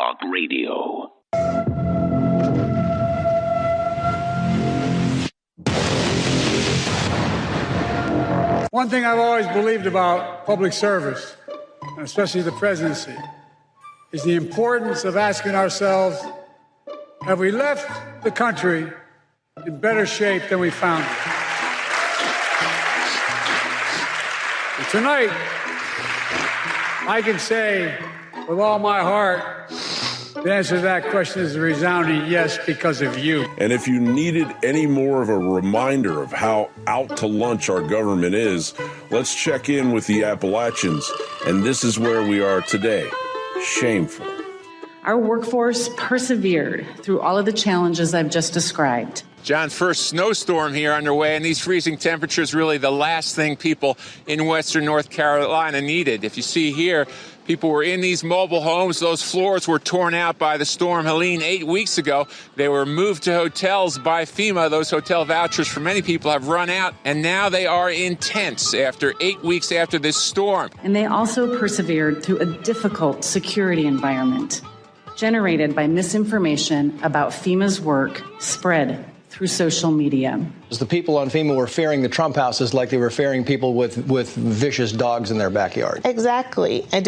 Talk Radio. One thing I've always believed about public service, and especially the presidency, is the importance of asking ourselves, have we left the country in better shape than we found it? And tonight, I can say with all my heart, the answer to that question is a resounding yes, because of you. And if you needed any more of a reminder of how out to lunch our government is, let's check in with the Appalachians. And this is where we are today. Shameful. Our workforce persevered through all of the challenges I've just described. John's first snowstorm here underway, and these freezing temperatures really the last thing people in western North Carolina needed. If you see here, people were in these mobile homes. Those floors were torn out by the storm Helene 8 weeks ago. They were moved to hotels by FEMA. Those hotel vouchers for many people have run out, and now they are in tents after 8 weeks after this storm. And they also persevered through a difficult security environment generated by misinformation about FEMA's work spread through social media. The people on FEMA were fearing the Trump houses like they were fearing people with vicious dogs in their backyard. Exactly, and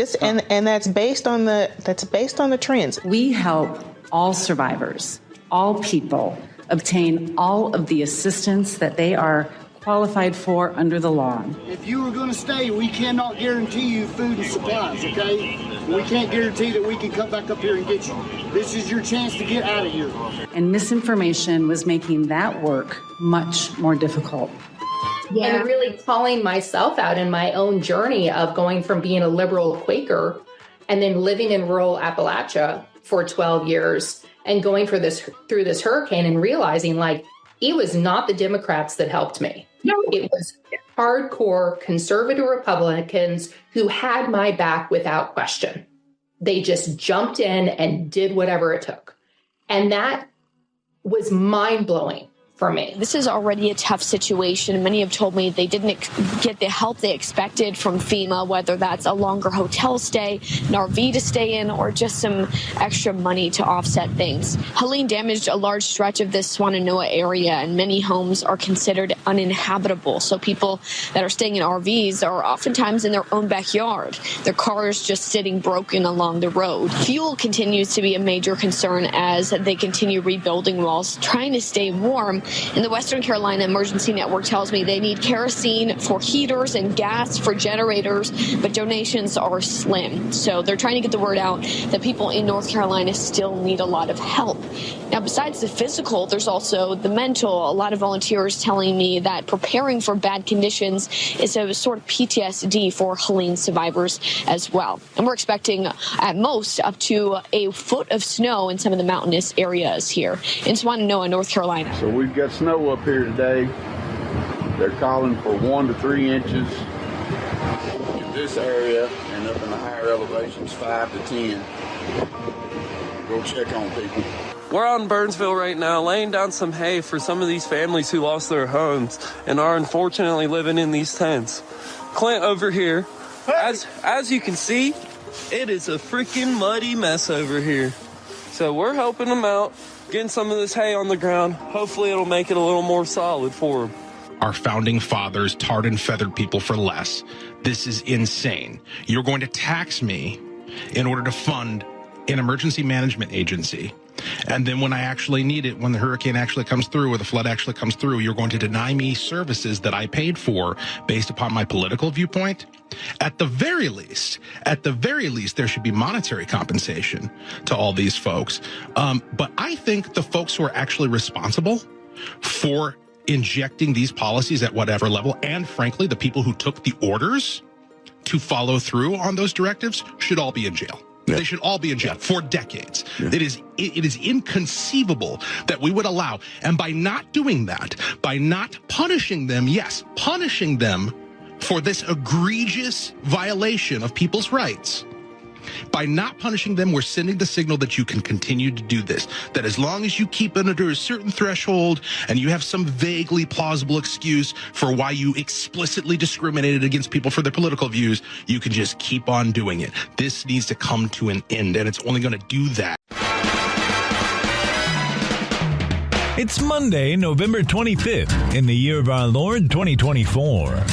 that's based on the trends. We help all survivors, all people, obtain all of the assistance that they are qualified for under the law. If you were going to stay, we cannot guarantee you food and supplies, okay? We can't guarantee that we can come back up here and get you. This is your chance to get out of here. And misinformation was making that work much more difficult. Yeah. And really calling myself out in my own journey of going from being a liberal Quaker and then living in rural Appalachia for 12 years and going through this hurricane and realizing, like, it was not the Democrats that helped me. No. It was hardcore conservative Republicans who had my back without question. They just jumped in and did whatever it took. And that was mind-blowing for me. This is already a tough situation. Many have told me they didn't get the help they expected from FEMA, whether that's a longer hotel stay, an RV to stay in, or just some extra money to offset things. Helene damaged a large stretch of this Swannanoa area, and many homes are considered uninhabitable. So people that are staying in RVs are oftentimes in their own backyard, their cars just sitting broken along the road. Fuel continues to be a major concern as they continue rebuilding walls, trying to stay warm. And the Western Carolina Emergency Network tells me they need kerosene for heaters and gas for generators, but donations are slim. So they're trying to get the word out that people in North Carolina still need a lot of help. Now, besides the physical, there's also the mental. A lot of volunteers telling me that preparing for bad conditions is a sort of PTSD for Helene survivors as well. And we're expecting at most up to a foot of snow in some of the mountainous areas here in Swannanoa, North Carolina. So we've got snow up here today. They're calling for 1 to 3 inches in this area, and up in the higher elevations 5 to 10. Go check on people. We're out in Burnsville right now, laying down some hay for some of these families who lost their homes and are unfortunately living in these tents. Clint over here, as you can see, it is a freaking muddy mess over here. So we're helping them out, getting some of this hay on the ground. Hopefully it'll make it a little more solid for them. Our founding fathers tarred and feathered people for less. This is insane. You're going to tax me in order to fund an emergency management agency. And then when I actually need it, when the hurricane actually comes through or the flood actually comes through, you're going to deny me services that I paid for based upon my political viewpoint. At the very least, there should be monetary compensation to all these folks. But I think the folks who are actually responsible for injecting these policies at whatever level, and frankly, the people who took the orders to follow through on those directives should all be in jail. Yeah. They should all be in jail for decades. Yeah. It is inconceivable that we would allow, and by not doing that, by not punishing them, punishing them for this egregious violation of people's rights, By not punishing them, we're sending the signal that you can continue to do this, that as long as you keep it under a certain threshold and you have some vaguely plausible excuse for why you explicitly discriminated against people for their political views, you can just keep on doing it. This needs to come to an end, and it's only going to do that. It's Monday, November 25th, in the year of our Lord 2024.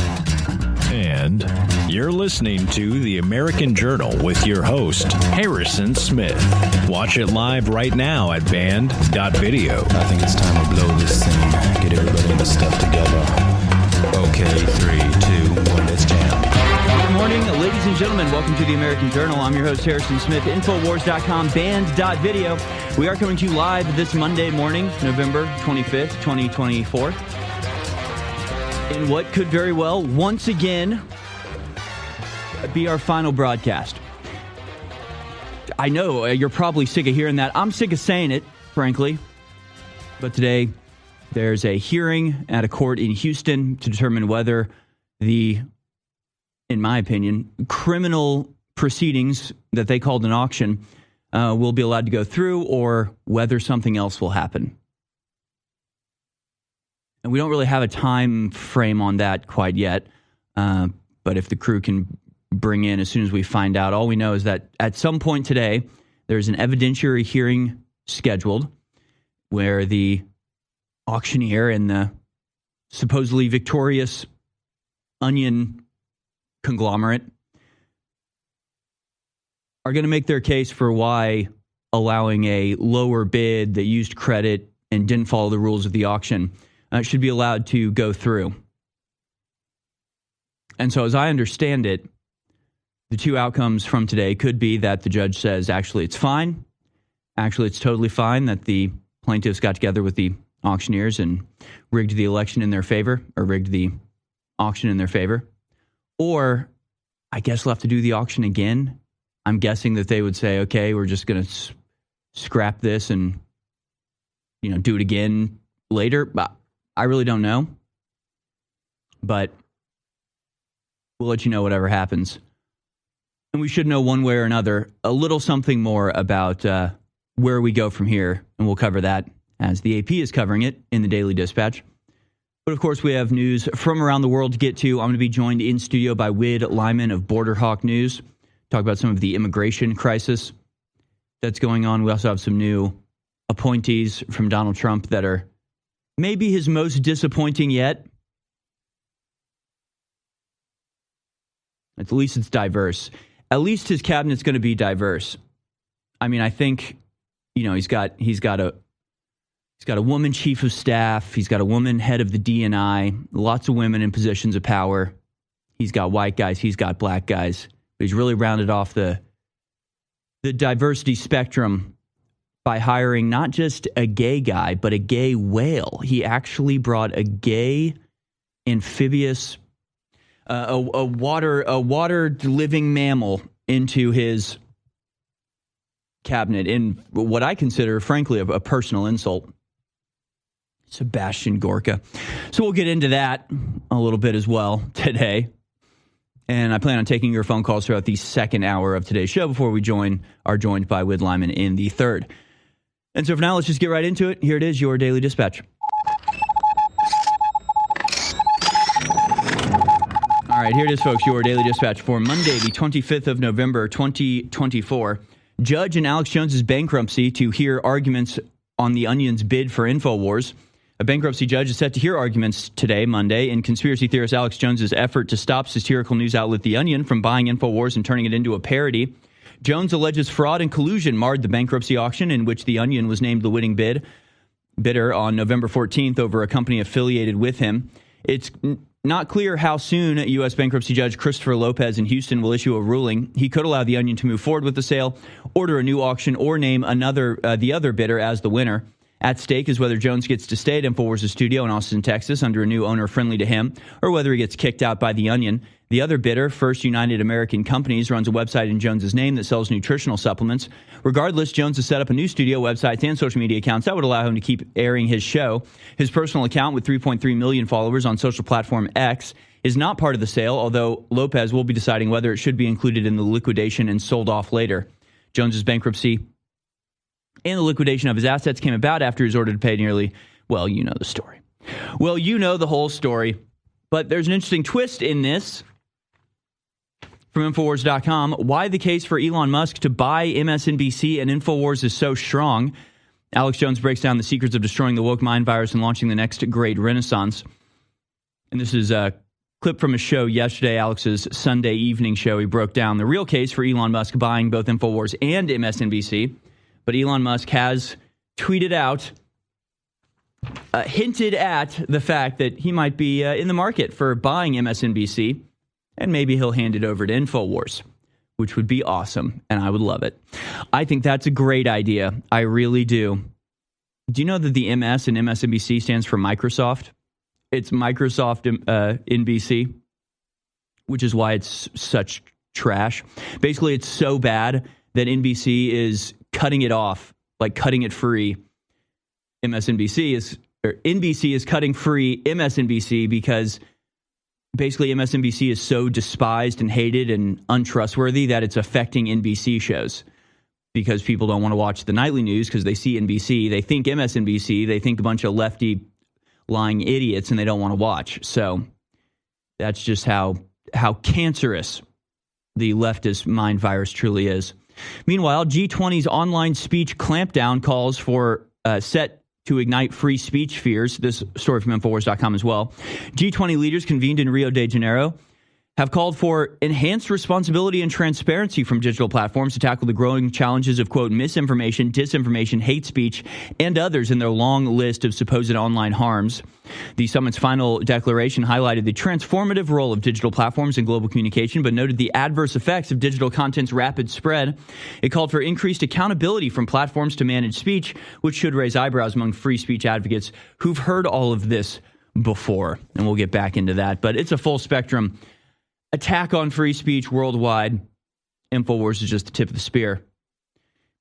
And you're listening to The American Journal with your host, Harrison Smith. Watch it live right now at band.video. I think it's time to blow this thing. Get everybody in the stuff together. Okay, 3, 2, 1, let's jam. Good morning, ladies and gentlemen. Welcome to The American Journal. I'm your host, Harrison Smith. Infowars.com, band.video. We are coming to you live this Monday morning, November 25th, 2024. In what could very well, once again, be our final broadcast. I know you're probably sick of hearing that. I'm sick of saying it, frankly. But today, there's a hearing at a court in Houston to determine whether the, in my opinion, criminal proceedings that they called an auction will be allowed to go through, or whether something else will happen. And we don't really have a time frame on that quite yet. But if the crew can bring in as soon as we find out, all we know is that at some point today, there's an evidentiary hearing scheduled where the auctioneer and the supposedly victorious onion conglomerate are going to make their case for why allowing a lower bid that used credit and didn't follow the rules of the auction should be allowed to go through. And so as I understand it, the two outcomes from today could be that the judge says, actually, it's fine. Actually, it's totally fine that the plaintiffs got together with the auctioneers and rigged the election in their favor, or rigged the auction in their favor. Or I guess we'll have to do the auction again. I'm guessing that they would say, okay, we're just going to scrap this and, do it again later. But I really don't know. But we'll let you know whatever happens. And we should know one way or another a little something more about where we go from here. And we'll cover that as the AP is covering it in the Daily Dispatch. But of course, we have news from around the world to get to. I'm going to be joined in studio by WWIII Lyman of Border Hawk News. Talk about some of the immigration crisis that's going on. We also have some new appointees from Donald Trump that are maybe his most disappointing yet. At least it's diverse. At least his cabinet's going to be diverse. I mean, I think, he's got a woman chief of staff. He's got a woman head of the DNI. Lots of women in positions of power. He's got white guys. He's got black guys. But he's really rounded off the diversity spectrum by hiring not just a gay guy, but a gay whale. He actually brought a gay amphibious, a water living mammal into his cabinet in what I consider, frankly, a personal insult. Sebastian Gorka. So we'll get into that a little bit as well today. And I plan on taking your phone calls throughout the second hour of today's show before we are joined by WWIII Lyman in the third. And so for now, let's just get right into it. Here it is, your Daily Dispatch. All right, here it is, folks, your Daily Dispatch for Monday, the 25th of November, 2024. Judge in Alex Jones's bankruptcy to hear arguments on the Onion's bid for InfoWars. A bankruptcy judge is set to hear arguments today, Monday, in conspiracy theorist Alex Jones's effort to stop satirical news outlet The Onion from buying InfoWars and turning it into a parody. Jones alleges fraud and collusion marred the bankruptcy auction in which The Onion was named the winning bidder on November 14th over a company affiliated with him. It's not clear how soon U.S. bankruptcy judge Christopher Lopez in Houston will issue a ruling. He could allow The Onion to move forward with the sale, order a new auction, or name the other bidder as the winner. At stake is whether Jones gets to stay at InfoWars' studio in Austin, Texas, under a new owner friendly to him, or whether he gets kicked out by The Onion. The other bidder, First United American Companies, runs a website in Jones' name that sells nutritional supplements. Regardless, Jones has set up a new studio, websites, and social media accounts that would allow him to keep airing his show. His personal account with 3.3 million followers on social platform X is not part of the sale, although Lopez will be deciding whether it should be included in the liquidation and sold off later. Jones's bankruptcy and the liquidation of his assets came about after he was ordered to pay nearly, well, you know the story. Well, you know the whole story. But there's an interesting twist in this from Infowars.com. Why the case for Elon Musk to buy MSNBC and Infowars is so strong. Alex Jones breaks down the secrets of destroying the woke mind virus and launching the next great renaissance. And this is a clip from a show yesterday, Alex's Sunday evening show. He broke down the real case for Elon Musk buying both Infowars and MSNBC. But Elon Musk has tweeted out, hinted at the fact that he might be in the market for buying MSNBC, and maybe he'll hand it over to Infowars, which would be awesome, and I would love it. I think that's a great idea. I really do. Do you know that the MS in MSNBC stands for Microsoft? It's Microsoft NBC, which is why it's such trash. Basically, it's so bad that NBC is cutting it off, like cutting it free. NBC is cutting free MSNBC because basically MSNBC is so despised and hated and untrustworthy that it's affecting NBC shows because people don't want to watch the nightly news because they see NBC, they think MSNBC, they think a bunch of lefty lying idiots and they don't want to watch. So that's just how cancerous the leftist mind virus truly is. Meanwhile, G20's online speech clampdown calls for set to ignite free speech fears. This story from Infowars.com as well. G20 leaders convened in Rio de Janeiro have called for enhanced responsibility and transparency from digital platforms to tackle the growing challenges of, quote, misinformation, disinformation, hate speech, and others in their long list of supposed online harms. The summit's final declaration highlighted the transformative role of digital platforms in global communication, but noted the adverse effects of digital content's rapid spread. It called for increased accountability from platforms to manage speech, which should raise eyebrows among free speech advocates who've heard all of this before. And we'll get back into that. But it's a full spectrum attack on free speech worldwide. Infowars is just the tip of the spear.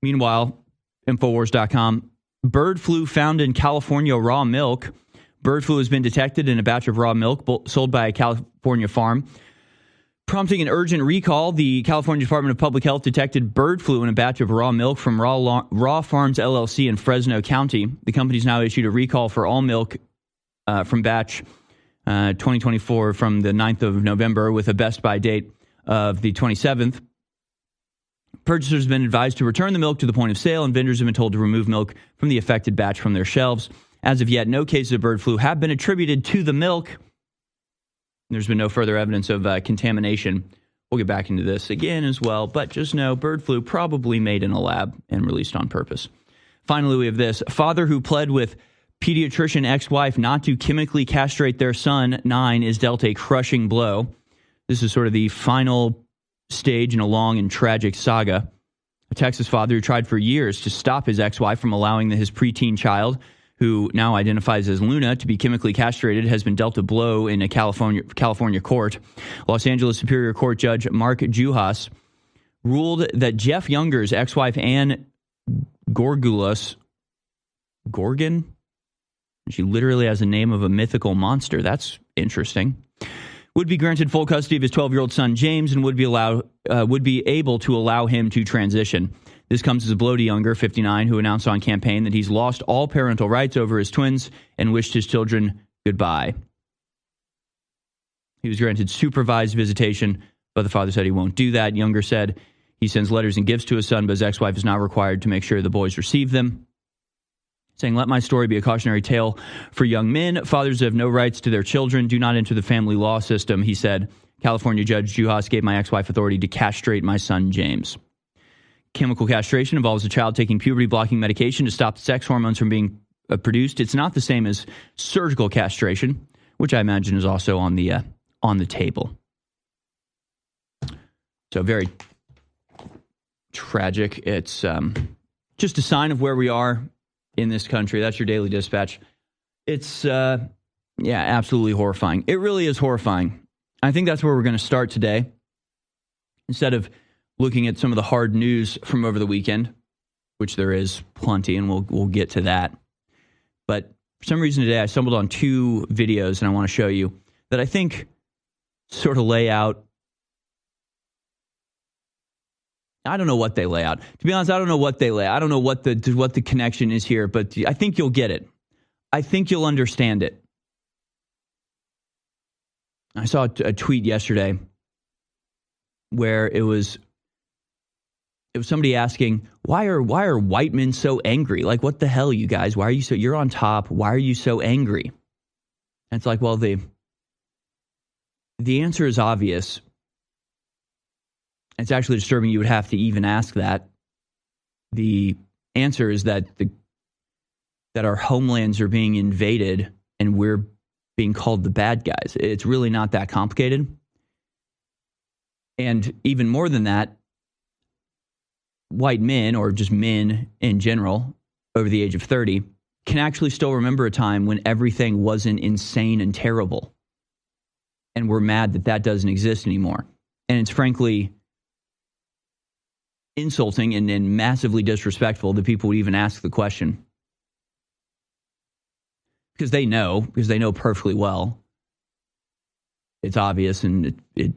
Meanwhile, Infowars.com, bird flu found in California raw milk. Bird flu has been detected in a batch of raw milk sold by a California farm. Prompting an urgent recall, the California Department of Public Health detected bird flu in a batch of raw milk from Raw Farms LLC in Fresno County. The company's now issued a recall for all milk from batch 2024 from the 9th of November with a best buy date of the 27th. Purchasers have been advised to return the milk to the point of sale, and vendors have been told to remove milk from the affected batch from their shelves. As of yet, no cases of bird flu have been attributed to the milk. There's been no further evidence of contamination. We'll get back into this again as well, but just know bird flu probably made in a lab and released on purpose. Finally, we have this. Father who pled with pediatrician ex-wife not to chemically castrate their son, 9, is dealt a crushing blow. This is sort of the final stage in a long and tragic saga. A Texas father who tried for years to stop his ex-wife from allowing his preteen child, who now identifies as Luna, to be chemically castrated, has been dealt a blow in a California court. Los Angeles Superior Court Judge Mark Juhas ruled that Jeff Younger's ex-wife Ann Gorgulas, Gorgon? She literally has the name of a mythical monster. That's interesting. Would be granted full custody of his 12-year-old son, James, and would be able to allow him to transition. This comes as a blow to Younger, 59, who announced on campaign that he's lost all parental rights over his twins and wished his children goodbye. He was granted supervised visitation, but the father said he won't do that. Younger said he sends letters and gifts to his son, but his ex-wife is not required to make sure the boys receive them. Saying, let my story be a cautionary tale for young men. Fathers have no rights to their children. Do not enter the family law system, he said. California Judge Juhas gave my ex-wife authority to castrate my son, James. Chemical castration involves a child taking puberty-blocking medication to stop sex hormones from being produced. It's not the same as surgical castration, which I imagine is also on the table. So very tragic. It's just a sign of where we are in this country. That's your daily dispatch. It's, absolutely horrifying. It really is horrifying. I think that's where we're going to start today. Instead of looking at some of the hard news from over the weekend, which there is plenty, and we'll get to that. But for some reason today, I stumbled on 2 videos, and I want to show you that I think sort of lay out. I don't know what they lay out. To be honest, I don't know what they lay out. I don't know what the connection is here, but I think you'll get it. I think you'll understand it. I saw a tweet yesterday where it was somebody asking, why are white men so angry? Like, what the hell, you guys? Why are you so, you're on top. Why are you so angry? And it's like, well, the answer is obvious. It's actually disturbing you would have to even ask that. The answer is that our homelands are being invaded and we're being called the bad guys. It's really not that complicated. And even more than that, white men, or just men in general, over the age of 30, can actually still remember a time when everything wasn't insane and terrible. And we're mad that that doesn't exist anymore. And it's frankly insulting and massively disrespectful that people would even ask the question. Because they know perfectly well. It's obvious, and it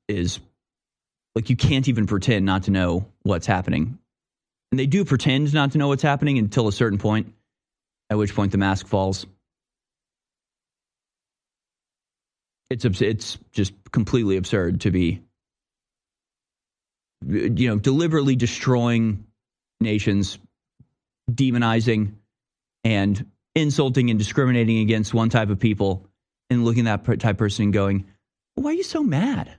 is like you can't even pretend not to know what's happening. And they do pretend not to know what's happening until a certain point, at which point the mask falls. It's just completely absurd to be, deliberately destroying nations, demonizing and insulting and discriminating against one type of people, and looking at that type of person and going, well, why are you so mad?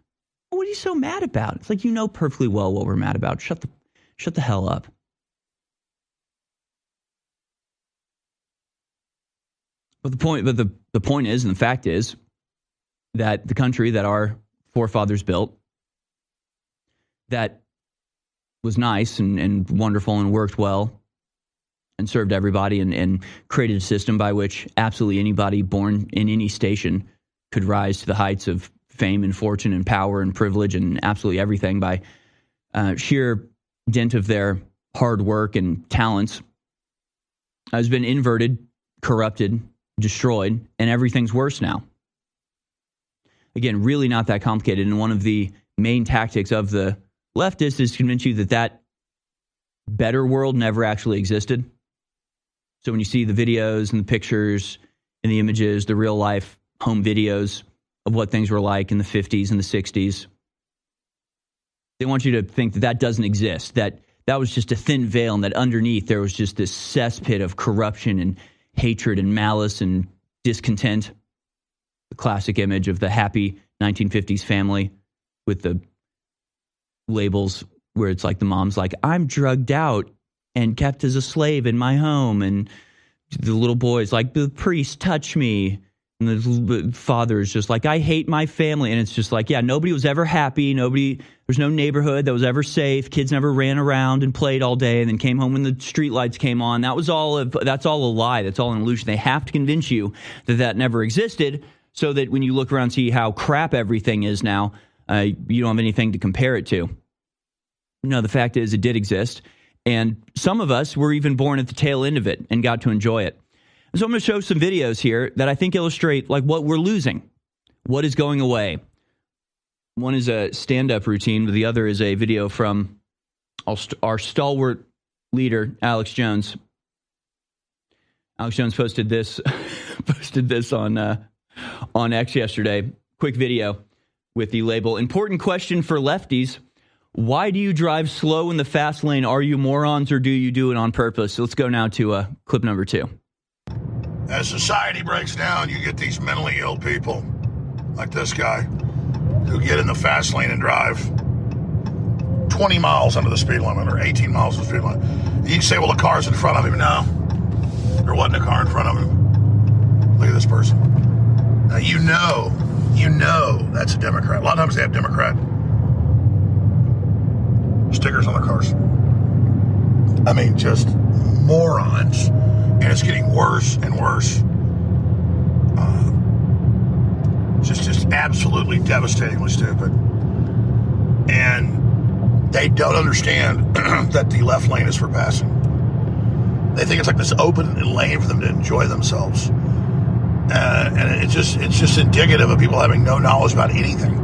What are you so mad about? It's like, you know perfectly well what we're mad about. Shut the hell up. But the point is, and the fact is, that the country that our forefathers built, that was nice and wonderful and worked well and served everybody and created a system by which absolutely anybody born in any station could rise to the heights of fame and fortune and power and privilege and absolutely everything by sheer dint of their hard work and talents, has been inverted, corrupted, destroyed, and everything's worse now. Again, really not that complicated. And one of the main tactics of the leftists is to convince you that better world never actually existed. So when you see the videos and the pictures and the images, the real life home videos of what things were like in the 50s and the 60s, they want you to think that doesn't exist, that was just a thin veil, and that underneath there was just this cesspit of corruption and hatred and malice and discontent. The classic image of the happy 1950s family with the labels where it's like the mom's like, I'm drugged out and kept as a slave in my home. And the little boy's like, the priest touched me. And the father's just like, I hate my family. And it's just like, yeah, nobody was ever happy. There's no neighborhood that was ever safe. Kids never ran around and played all day and then came home when the street lights came on. That's all a lie. That's all an illusion. They have to convince you that never existed, so that when you look around and see how crap everything is now, you don't have anything to compare it to. No, the fact is it did exist. And some of us were even born at the tail end of it and got to enjoy it. And so I'm going to show some videos here that I think illustrate like what we're losing, what is going away. One is a stand-up routine, but the other is a video from our stalwart leader, Alex Jones. Alex Jones posted this on X yesterday. Quick video with the label, important question for lefties. Why do you drive slow in the fast lane? Are you morons, or do you do it on purpose? So let's go now to clip number 2. As society breaks down, you get these mentally ill people like this guy who get in the fast lane and drive 20 miles under the speed limit or 18 miles of the speed limit. You can say, well, the car's in front of him. No, there wasn't a car in front of him. Look at this person. Now, you know that's a Democrat. A lot of times they have Democrat stickers on their cars. I mean, just morons. And it's getting worse and worse. Just absolutely devastatingly stupid. And they don't understand that the left lane is for passing. They think it's like this open lane for them to enjoy themselves. And it's just indicative of people having no knowledge about anything.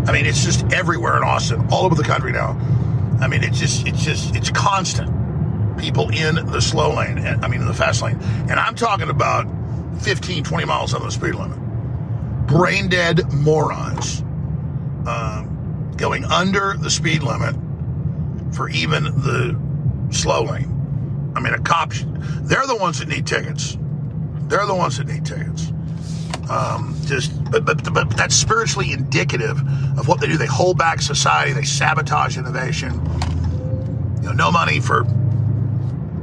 I mean, it's just everywhere in Austin, all over the country now. I mean, it's constant. People in the slow lane, in the fast lane. And I'm talking about 15, 20 miles under the speed limit. Brain dead morons going under the speed limit for even the slow lane. I mean, a cop, they're the ones that need tickets. They're the ones that need tickets. But that's spiritually indicative of what they do. They hold back society. They sabotage innovation. You know, no money for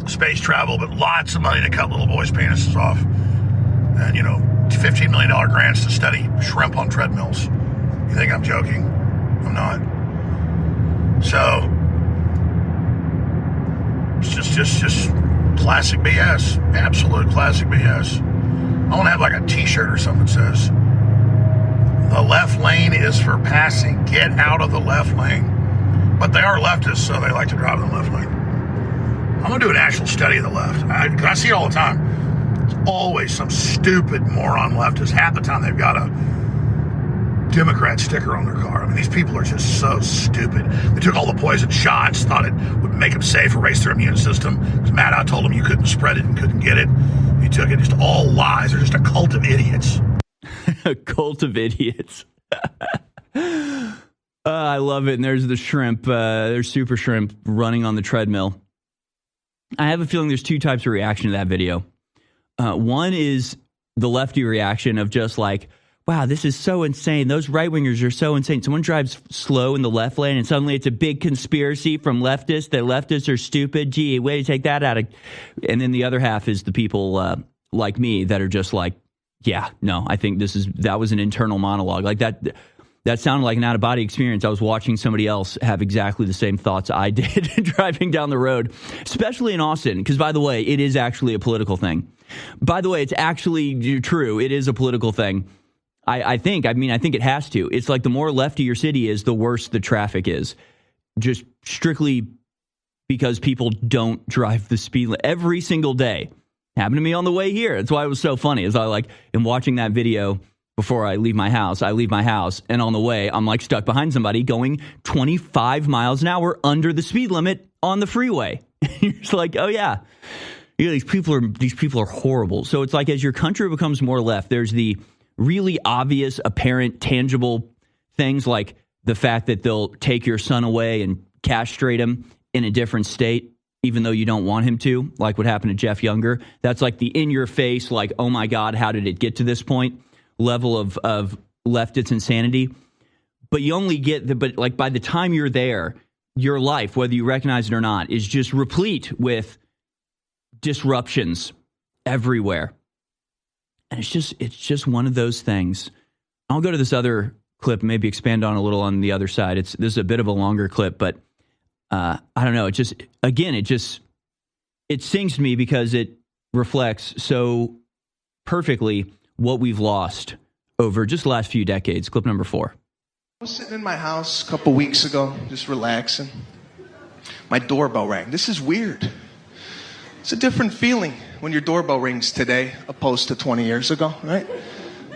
space travel, but lots of money to cut little boys' penises off. And, you know, $15 million grants to study shrimp on treadmills. You think I'm joking? I'm not. So, it's just classic BS. Absolute classic BS. I want to have like a t-shirt or something that says, the left lane is for passing. Get out of the left lane. But they are leftists, so they like to drive in the left lane. I'm going to do an actual study of the left. I see it all the time. It's always some stupid moron leftist. Half the time they've got a Democrat sticker on their car. I mean, these people are just so stupid. They took all the poison shots, thought it would make them safe, erase their immune system. Because Maddow told them you couldn't spread it and couldn't get it. He took it. Just all lies. They're just a cult of idiots. A cult of idiots. I love it. And there's the shrimp. There's Super Shrimp running on the treadmill. I have a feeling there's two types of reaction to that video. One is the lefty reaction of just like, wow, this is so insane. Those right-wingers are so insane. Someone drives slow in the left lane and suddenly it's a big conspiracy from leftists that leftists are stupid. Gee, way to take that out of... And then the other half is the people like me that are just like, yeah, no, I think that was an internal monologue. Like that sounded like an out-of-body experience. I was watching somebody else have exactly the same thoughts I did driving down the road, especially in Austin, because, by the way, it is actually a political thing. By the way, it's actually true. It is a political thing. I think it has to. It's like the more lefty your city is, the worse the traffic is. Just strictly because people don't drive the speed limit every single day. Happened to me on the way here. That's why it was so funny. As I am watching that video before I leave my house. And on the way, I'm like stuck behind somebody going 25 miles an hour under the speed limit on the freeway. You're just like, oh yeah. These people are horrible. So it's like as your country becomes more left, there's the really obvious, apparent, tangible things like the fact that they'll take your son away and castrate him in a different state, even though you don't want him to, like what happened to Jeff Younger. That's like the in-your-face, like, oh my God, how did it get to this point level of leftist insanity. But you only get but by the time you're there, your life, whether you recognize it or not, is just replete with disruptions everywhere. And it's just one of those things. I'll go to this other clip, maybe expand on a little on the other side. This is a bit of a longer clip, but I don't know. It stings to me because it reflects so perfectly what we've lost over just the last few decades. Clip number 4. I was sitting in my house a couple weeks ago, just relaxing. My doorbell rang. This is weird. It's a different feeling when your doorbell rings today opposed to 20 years ago, right?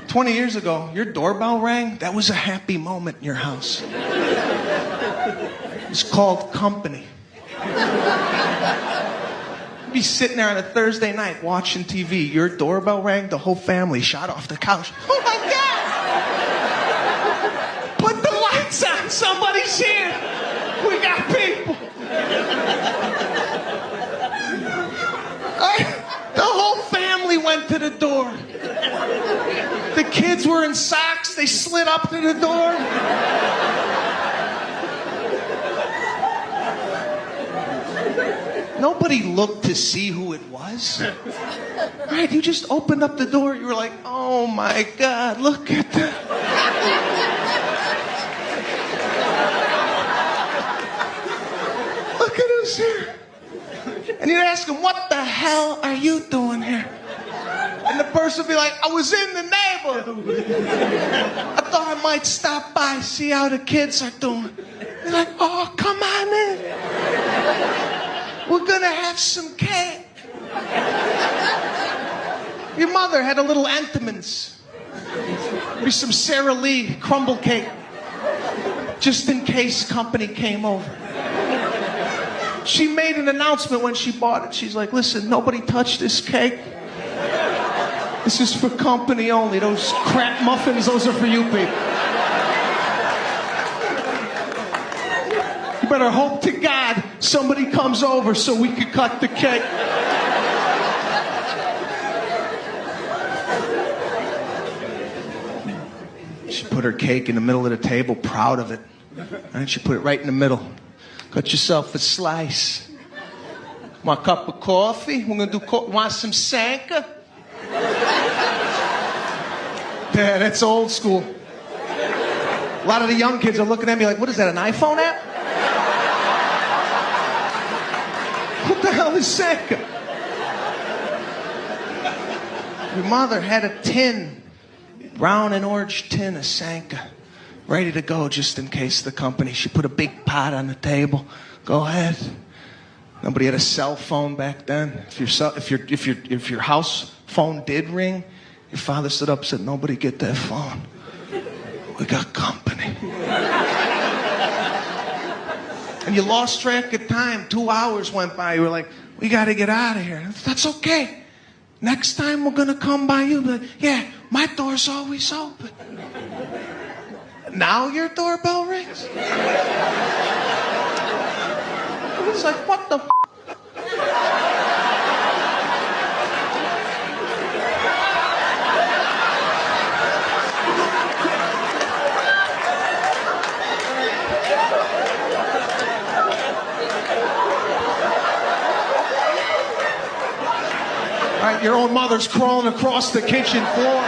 20 years ago, your doorbell rang. That was a happy moment in your house. It's called company. You'd be sitting there on a Thursday night watching TV. Your doorbell rang. The whole family shot off the couch. Oh my God! Put the lights on. Somebody's here. We got people. The whole family went to the door. The kids were in socks. They slid up to the door. Nobody looked to see who it was. Right? You just opened up the door. You were like, oh my God, look at that. Look at who's here. And you'd ask them, what the hell are you doing here? And the person would be like, I was in the neighborhood. I thought I might stop by, see how the kids are doing. They're like, oh, come on in. We're going to have some cake. Your mother had a little Entenmann's. Maybe some Sara Lee crumble cake. Just in case company came over. She made an announcement when she bought it. She's like, listen, nobody touch this cake. This is for company only. Those crap muffins, those are for you people. You better hope to God somebody comes over so we can cut the cake. She put her cake in the middle of the table, proud of it. And she put it right in the middle. Cut yourself a slice. Want a cup of coffee? We're going to do want some Sanka? Yeah, that's old school. A lot of the young kids are looking at me like, what is that, an iPhone app? What the hell is Sanka? Your mother had a tin, brown and orange tin of Sanka, ready to go just in case the company. She put a big pot on the table. Go ahead. Nobody had a cell phone back then. If your house phone did ring, your father stood up and said, nobody get that phone. We got company. And you lost track of time. 2 hours went by. You were like, we got to get out of here. That's okay. Next time we're going to come by you. Like, yeah, my door's always open. Now your doorbell rings? It's like, what the f***? All right, your own mother's crawling across the kitchen floor.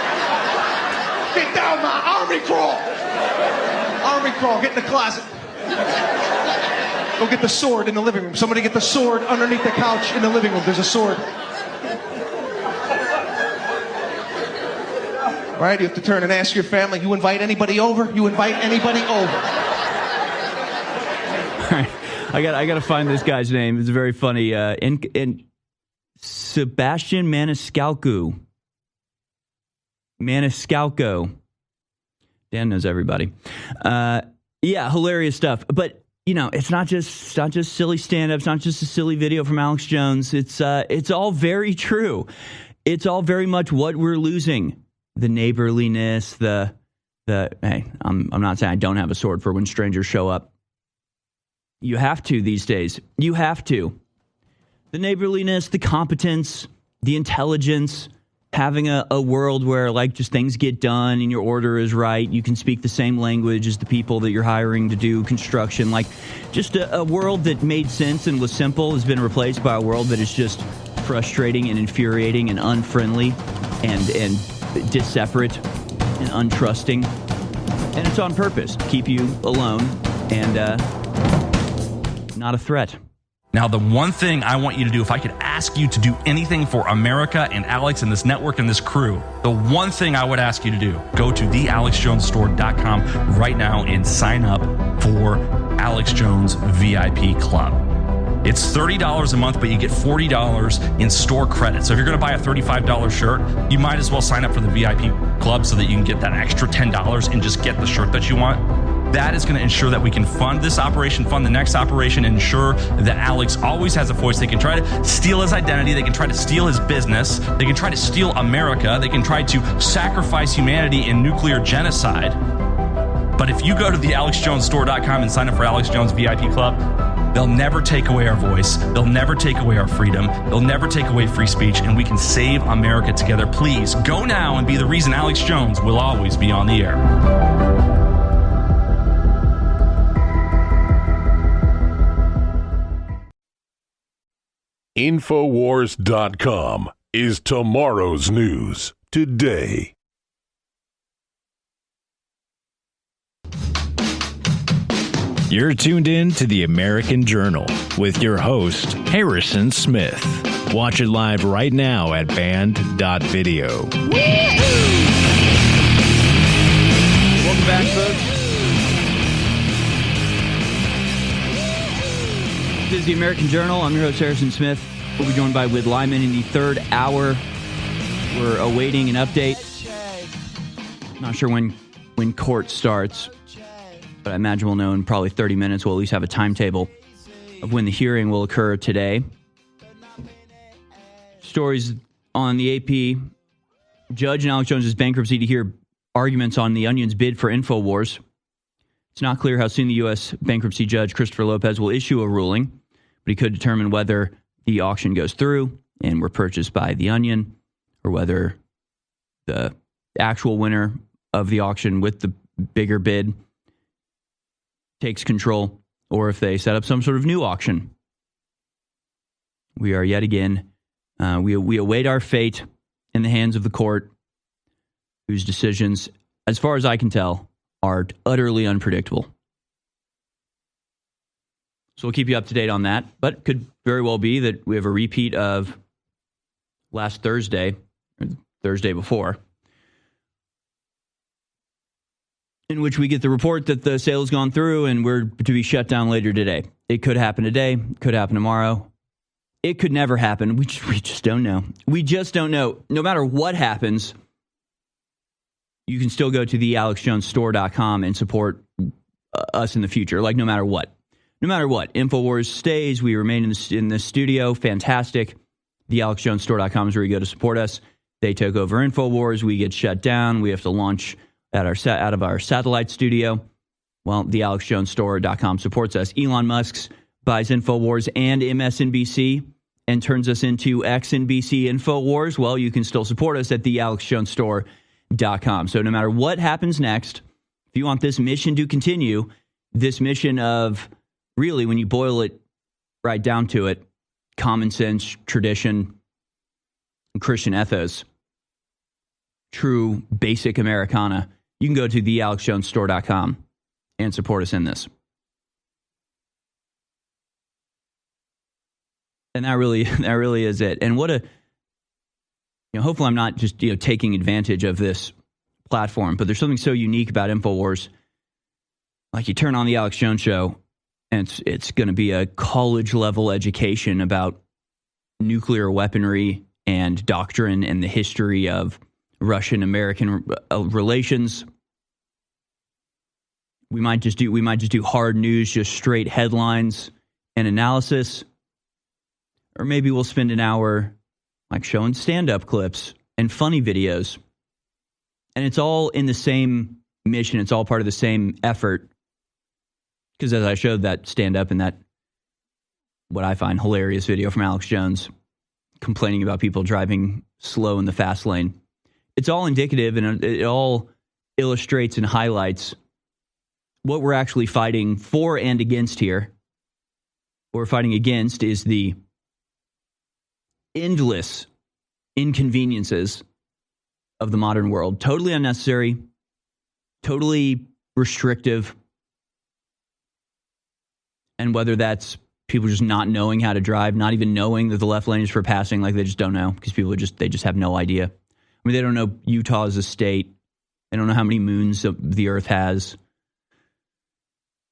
Get down, my army crawl. Army crawl, get in the closet. Go get the sword in the living room. Somebody get the sword underneath the couch in the living room. There's a sword. All right, you have to turn and ask your family, you invite anybody over? You invite anybody over? All right, I got to find this guy's name. It's very funny. In Sebastian Maniscalco. Dan knows everybody. Yeah, hilarious stuff. But you know, it's not just silly stand-ups, not just a silly video from Alex Jones. It's all very true. It's all very much what we're losing. The neighborliness, the hey, I'm not saying I don't have a sword for when strangers show up. You have to these days. You have to. The neighborliness, the competence, the intelligence, having a world where like just things get done and your order is right. You can speak the same language as the people that you're hiring to do construction. Like just a world that made sense and was simple has been replaced by a world that is just frustrating and infuriating and unfriendly and disseparate and untrusting. And it's on purpose to keep you alone and not a threat. Now, the one thing I want you to do, if I could ask you to do anything for America and Alex and this network and this crew, the one thing I would ask you to do, go to thealexjonesstore.com right now and sign up for Alex Jones VIP Club. It's $30 a month, but you get $40 in store credit. So if you're going to buy a $35 shirt, you might as well sign up for the VIP Club so that you can get that extra $10 and just get the shirt that you want. That is going to ensure that we can fund this operation, fund the next operation, and ensure that Alex always has a voice. They can try to steal his identity. They can try to steal his business. They can try to steal America. They can try to sacrifice humanity in nuclear genocide. But if you go to thealexjonesstore.com and sign up for Alex Jones VIP Club, they'll never take away our voice. They'll never take away our freedom. They'll never take away free speech, and we can save America together. Please go now and be the reason Alex Jones will always be on the air. Infowars.com is tomorrow's news today. You're tuned in to the American Journal with your host, Harrison Smith. Watch it live right now at band.video. Welcome back, folks. This is the American Journal. I'm your host, Harrison Smith. We'll be joined by Whit Lyman in the third hour. We're awaiting an update. Not sure when court starts, but I imagine we'll know in probably 30 minutes. We'll at least have a timetable of when the hearing will occur today. Stories on the AP. Judge in Alex Jones's bankruptcy to hear arguments on the Onion's bid for InfoWars. It's not clear how soon the U.S. bankruptcy judge Christopher Lopez will issue a ruling, but he could determine whether the auction goes through and were purchased by the Onion, or whether the actual winner of the auction with the bigger bid takes control, or if they set up some sort of new auction. We are yet again, we await our fate in the hands of the court, whose decisions, as far as I can tell, are utterly unpredictable. So we'll keep you up to date on that, but it could very well be that we have a repeat of last Thursday, or Thursday before, in which we get the report that the sale has gone through and we're to be shut down later today. It could happen today, could happen tomorrow. It could never happen. We just don't know. We just don't know. No matter what happens, you can still go to the AlexJonesStore.com and support us in the future. Like, no matter what. No matter what. InfoWars stays. We remain in the studio. Fantastic. The AlexJonesStore.com is where you go to support us. They took over InfoWars. We get shut down. We have to launch out of our satellite studio. Well, the AlexJonesStore.com supports us. Elon Musk's buys InfoWars and MSNBC and turns us into XNBC InfoWars. Well, you can still support us at the AlexJonesStore.com. So no matter what happens next, if you want this mission to continue, this mission of really, when you boil it right down to it, common sense, tradition, and Christian ethos, true basic Americana, you can go to the AlexJonesStore.com and support us in this. And that really is it. And what hopefully I'm not just, taking advantage of this platform, but there's something so unique about InfoWars. Like, you turn on the Alex Jones Show, and it's going to be a college level education about nuclear weaponry and doctrine and the history of Russian-American relations. We might just do hard news, just straight headlines and analysis. Or maybe we'll spend an hour like showing stand-up clips and funny videos. And it's all in the same mission. It's all part of the same effort. Because as I showed that stand-up and that, what I find hilarious video from Alex Jones, complaining about people driving slow in the fast lane, it's all indicative and it all illustrates and highlights what we're actually fighting for and against here. What we're fighting against is the endless inconveniences of the modern world. Totally unnecessary, totally restrictive. And whether that's people just not knowing how to drive, not even knowing that the left lane is for passing, like they just don't know, because people they just have no idea. I mean, they don't know Utah as a state. They don't know how many moons the earth has.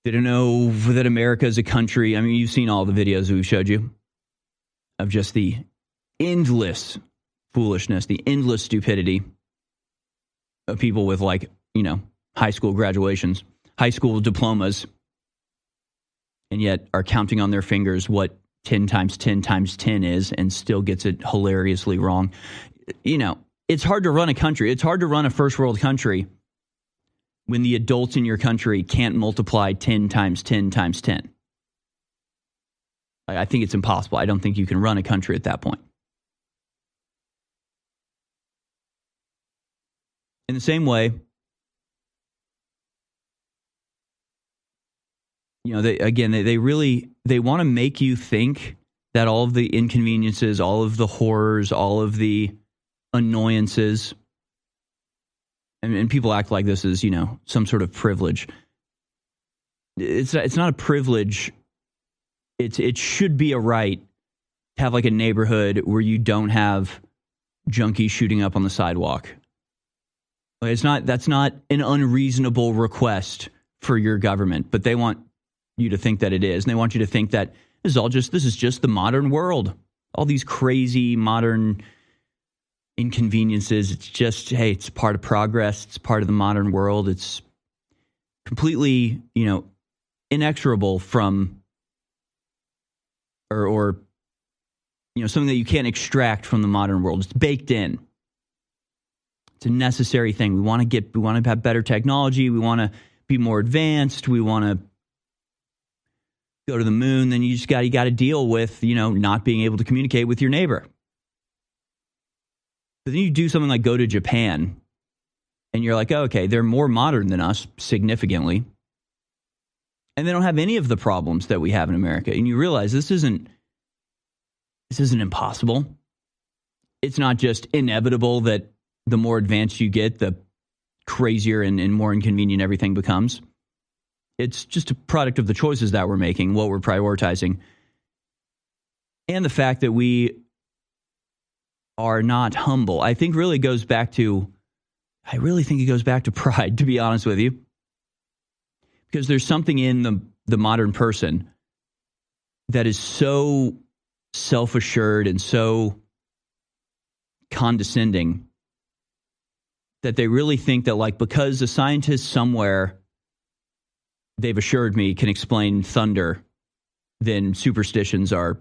They don't know that America is a country. I mean, you've seen all the videos that we've showed you of just the endless foolishness, the endless stupidity of people with high school graduations, high school diplomas, and yet are counting on their fingers what 10 times 10 times 10 is and still gets it hilariously wrong. It's hard to run a country. It's hard to run a first world country when the adults in your country can't multiply 10 times 10 times 10. I think it's impossible. I don't think you can run a country at that point. In the same way, they want to make you think that all of the inconveniences, all of the horrors, all of the annoyances, and people act like this is, some sort of privilege. It's not a privilege. It should be a right to have like a neighborhood where you don't have junkies shooting up on the sidewalk. That's not an unreasonable request for your government, but they want you to think that it is. And they want you to think that this is just the modern world. All these crazy modern inconveniences. It's just, hey, it's part of progress. It's part of the modern world. It's completely, inexorable from, or something that you can't extract from the modern world. It's baked in. It's a necessary thing. We want to have better technology. We want to be more advanced. We want to go to the moon. Then you got to deal with, not being able to communicate with your neighbor. But then you do something like go to Japan and you're like, oh, okay, they're more modern than us significantly. And they don't have any of the problems that we have in America. And you realize this isn't impossible. It's not just inevitable that the more advanced you get, the crazier and more inconvenient everything becomes. It's just a product of the choices that we're making, what we're prioritizing, and the fact that we are not humble. I think really goes back to, pride, to be honest with you. Because there's something in the modern person that is so self-assured and so condescending that they really think that, because a scientist somewhere, they've assured me, can explain thunder, then superstitions are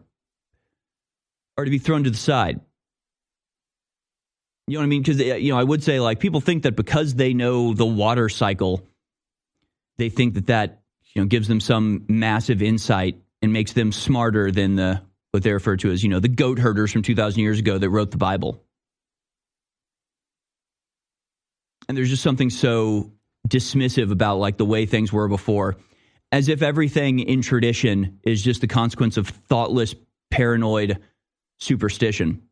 to be thrown to the side. You know what I mean? Because, I would say, people think that because they know the water cycle, they think that gives them some massive insight and makes them smarter than what they refer to as, the goat herders from 2,000 years ago that wrote the Bible. And there's just something so dismissive about the way things were before, as if everything in tradition is just the consequence of thoughtless, paranoid superstition.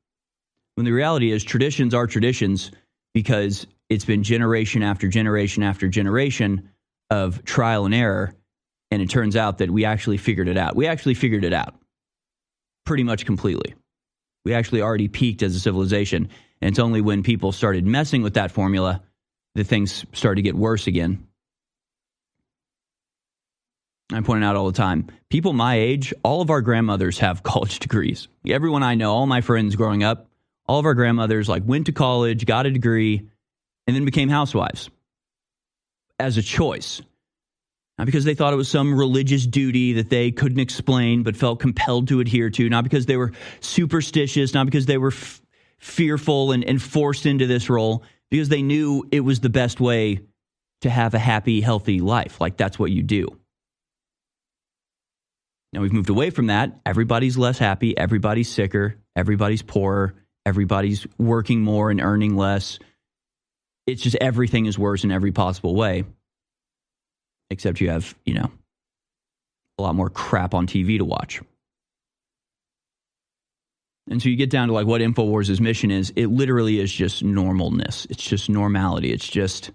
When the reality is traditions are traditions because it's been generation after generation after generation of trial and error. And it turns out that we actually figured it out. We actually figured it out pretty much completely. We actually already peaked as a civilization. And it's only when people started messing with that formula that things started to get worse again. I'm pointing out all the time, people my age, all of our grandmothers have college degrees. Everyone I know, all my friends growing up, all of our grandmothers went to college, got a degree, and then became housewives as a choice. Not because they thought it was some religious duty that they couldn't explain but felt compelled to adhere to, not because they were superstitious, not because they were fearful and forced into this role, because they knew it was the best way to have a happy, healthy life. That's what you do. Now we've moved away from that. Everybody's less happy. Everybody's sicker. Everybody's poorer. Everybody's working more and earning less. It's just everything is worse in every possible way. Except you have, a lot more crap on TV to watch. And so you get down to what InfoWars' mission is. It literally is just normalness. It's just normality. It's just,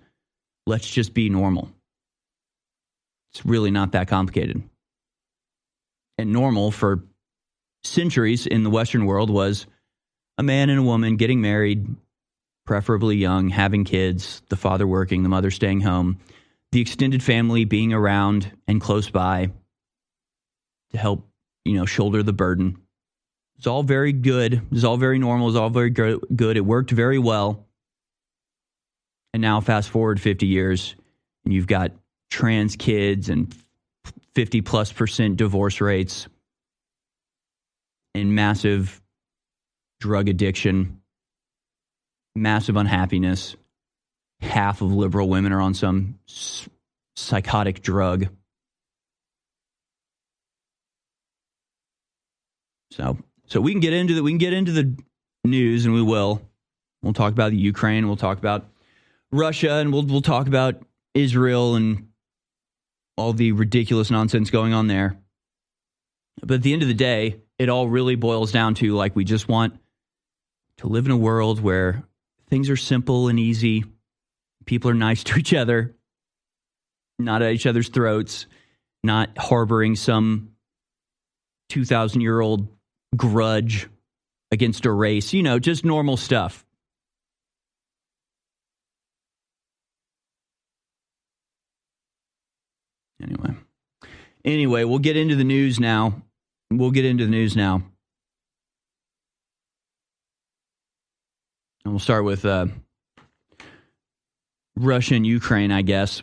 let's just be normal. It's really not that complicated. And normal for centuries in the Western world was a man and a woman getting married, preferably young, having kids, the father working, the mother staying home, the extended family being around and close by to help, shoulder the burden. It's all very good. It's all very normal. It's all very good. It worked very well. And now fast forward 50 years and you've got trans kids and 50+% divorce rates and massive drug addiction, massive unhappiness. Half of liberal women are on some psychotic drug. So we can get into the news, and we will. We'll talk about the Ukraine. We'll talk about Russia, and we'll talk about Israel and all the ridiculous nonsense going on there. But at the end of the day, it all really boils down to we just want to live in a world where things are simple and easy. People are nice to each other, not at each other's throats, not harboring some 2,000-year-old grudge against a race, just normal stuff. Anyway, we'll get into the news now. And we'll start with Russia and Ukraine, I guess.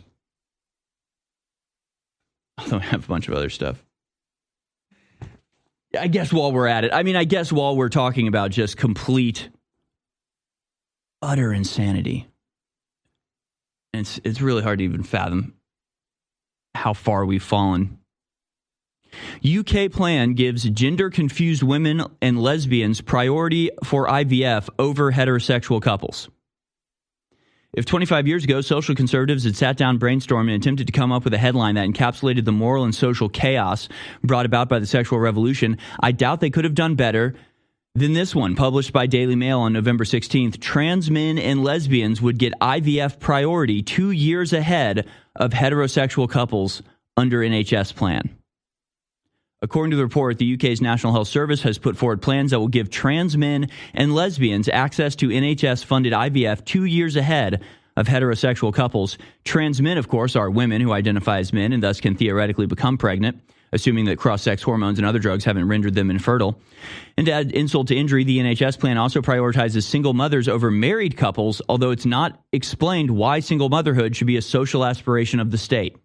Although I have a bunch of other stuff. I guess while we're at it, I guess while we're talking about just complete, utter insanity, and it's really hard to even fathom how far we've fallen. UK plan gives gender-confused women and lesbians priority for IVF over heterosexual couples. If 25 years ago, social conservatives had sat down, brainstormed, and attempted to come up with a headline that encapsulated the moral and social chaos brought about by the sexual revolution, I doubt they could have done better than this one, published by Daily Mail on November 16th. Trans men and lesbians would get IVF priority 2 years ahead of heterosexual couples under NHS plan. According to the report, the UK's National Health Service has put forward plans that will give trans men and lesbians access to NHS-funded IVF 2 years ahead of heterosexual couples. Trans men, of course, are women who identify as men and thus can theoretically become pregnant, assuming that cross-sex hormones and other drugs haven't rendered them infertile. And to add insult to injury, the NHS plan also prioritizes single mothers over married couples, although it's not explained why single motherhood should be a social aspiration of the state.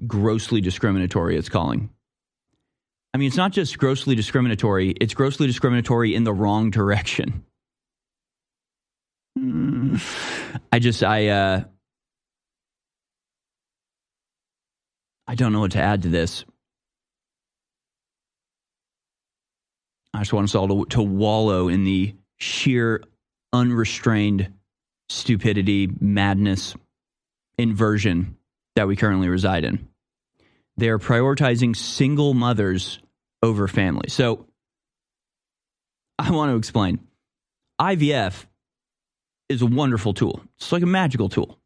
Grossly discriminatory, it's calling. It's not just grossly discriminatory, it's grossly discriminatory in the wrong direction. I don't know what to add to this. I just want us all to wallow in the sheer unrestrained stupidity, madness, inversion that we currently reside in. They are prioritizing single mothers over families. So I want to explain. IVF is a wonderful tool. It's like a magical tool.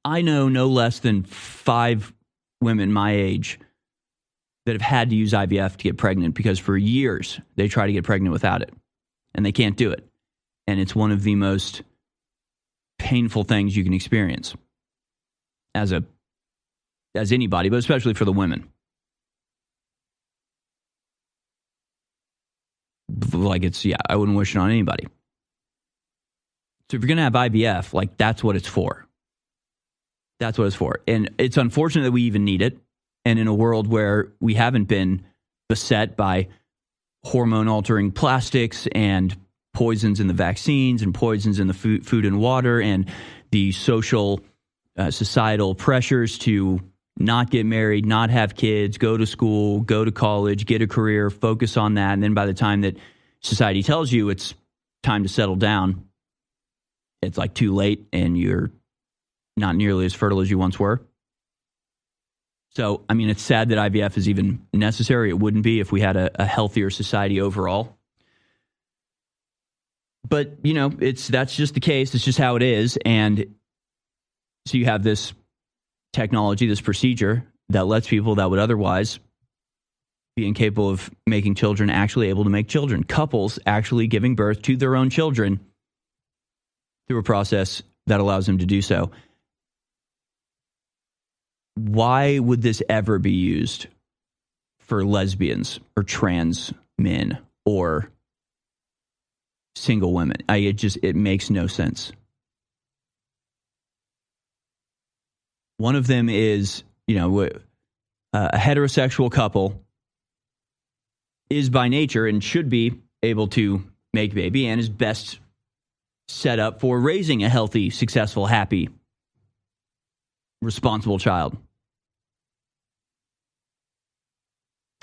I know no less than 5 women my age that have had to use IVF to get pregnant because for years they try to get pregnant without it and they can't do it. And it's one of the most painful things you can experience as anybody, but especially for the women. I wouldn't wish it on anybody. So if you're going to have IVF, that's what it's for. That's what it's for. And it's unfortunate that we even need it. And in a world where we haven't been beset by hormone-altering plastics and poisons in the vaccines and poisons in the food and water and the social, societal pressures to not get married, not have kids, go to school, go to college, get a career, focus on that. And then by the time that society tells you it's time to settle down, it's too late and you're not nearly as fertile as you once were. So, it's sad that IVF is even necessary. It wouldn't be if we had a healthier society overall. But, that's just the case. It's just how it is. And so you have this technology, this procedure that lets people that would otherwise be incapable of making children actually able to make children. Couples actually giving birth to their own children through a process that allows them to do so. Why would this ever be used for lesbians or trans men or single women? It makes no sense. One of them is, a heterosexual couple is by nature and should be able to make a baby and is best set up for raising a healthy, successful, happy, responsible child.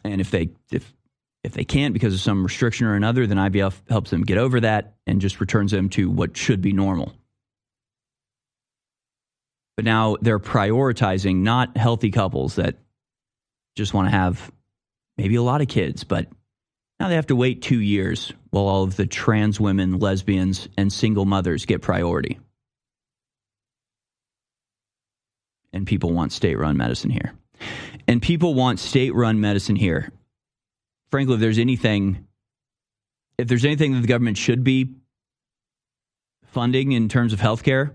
And if they can't because of some restriction or another, then IVF helps them get over that and just returns them to what should be normal. But now they're prioritizing not healthy couples that just want to have maybe a lot of kids, but now they have to wait 2 years while all of the trans women, lesbians, and single mothers get priority. And people want state-run medicine here. Frankly, if there's anything that the government should be funding in terms of healthcare,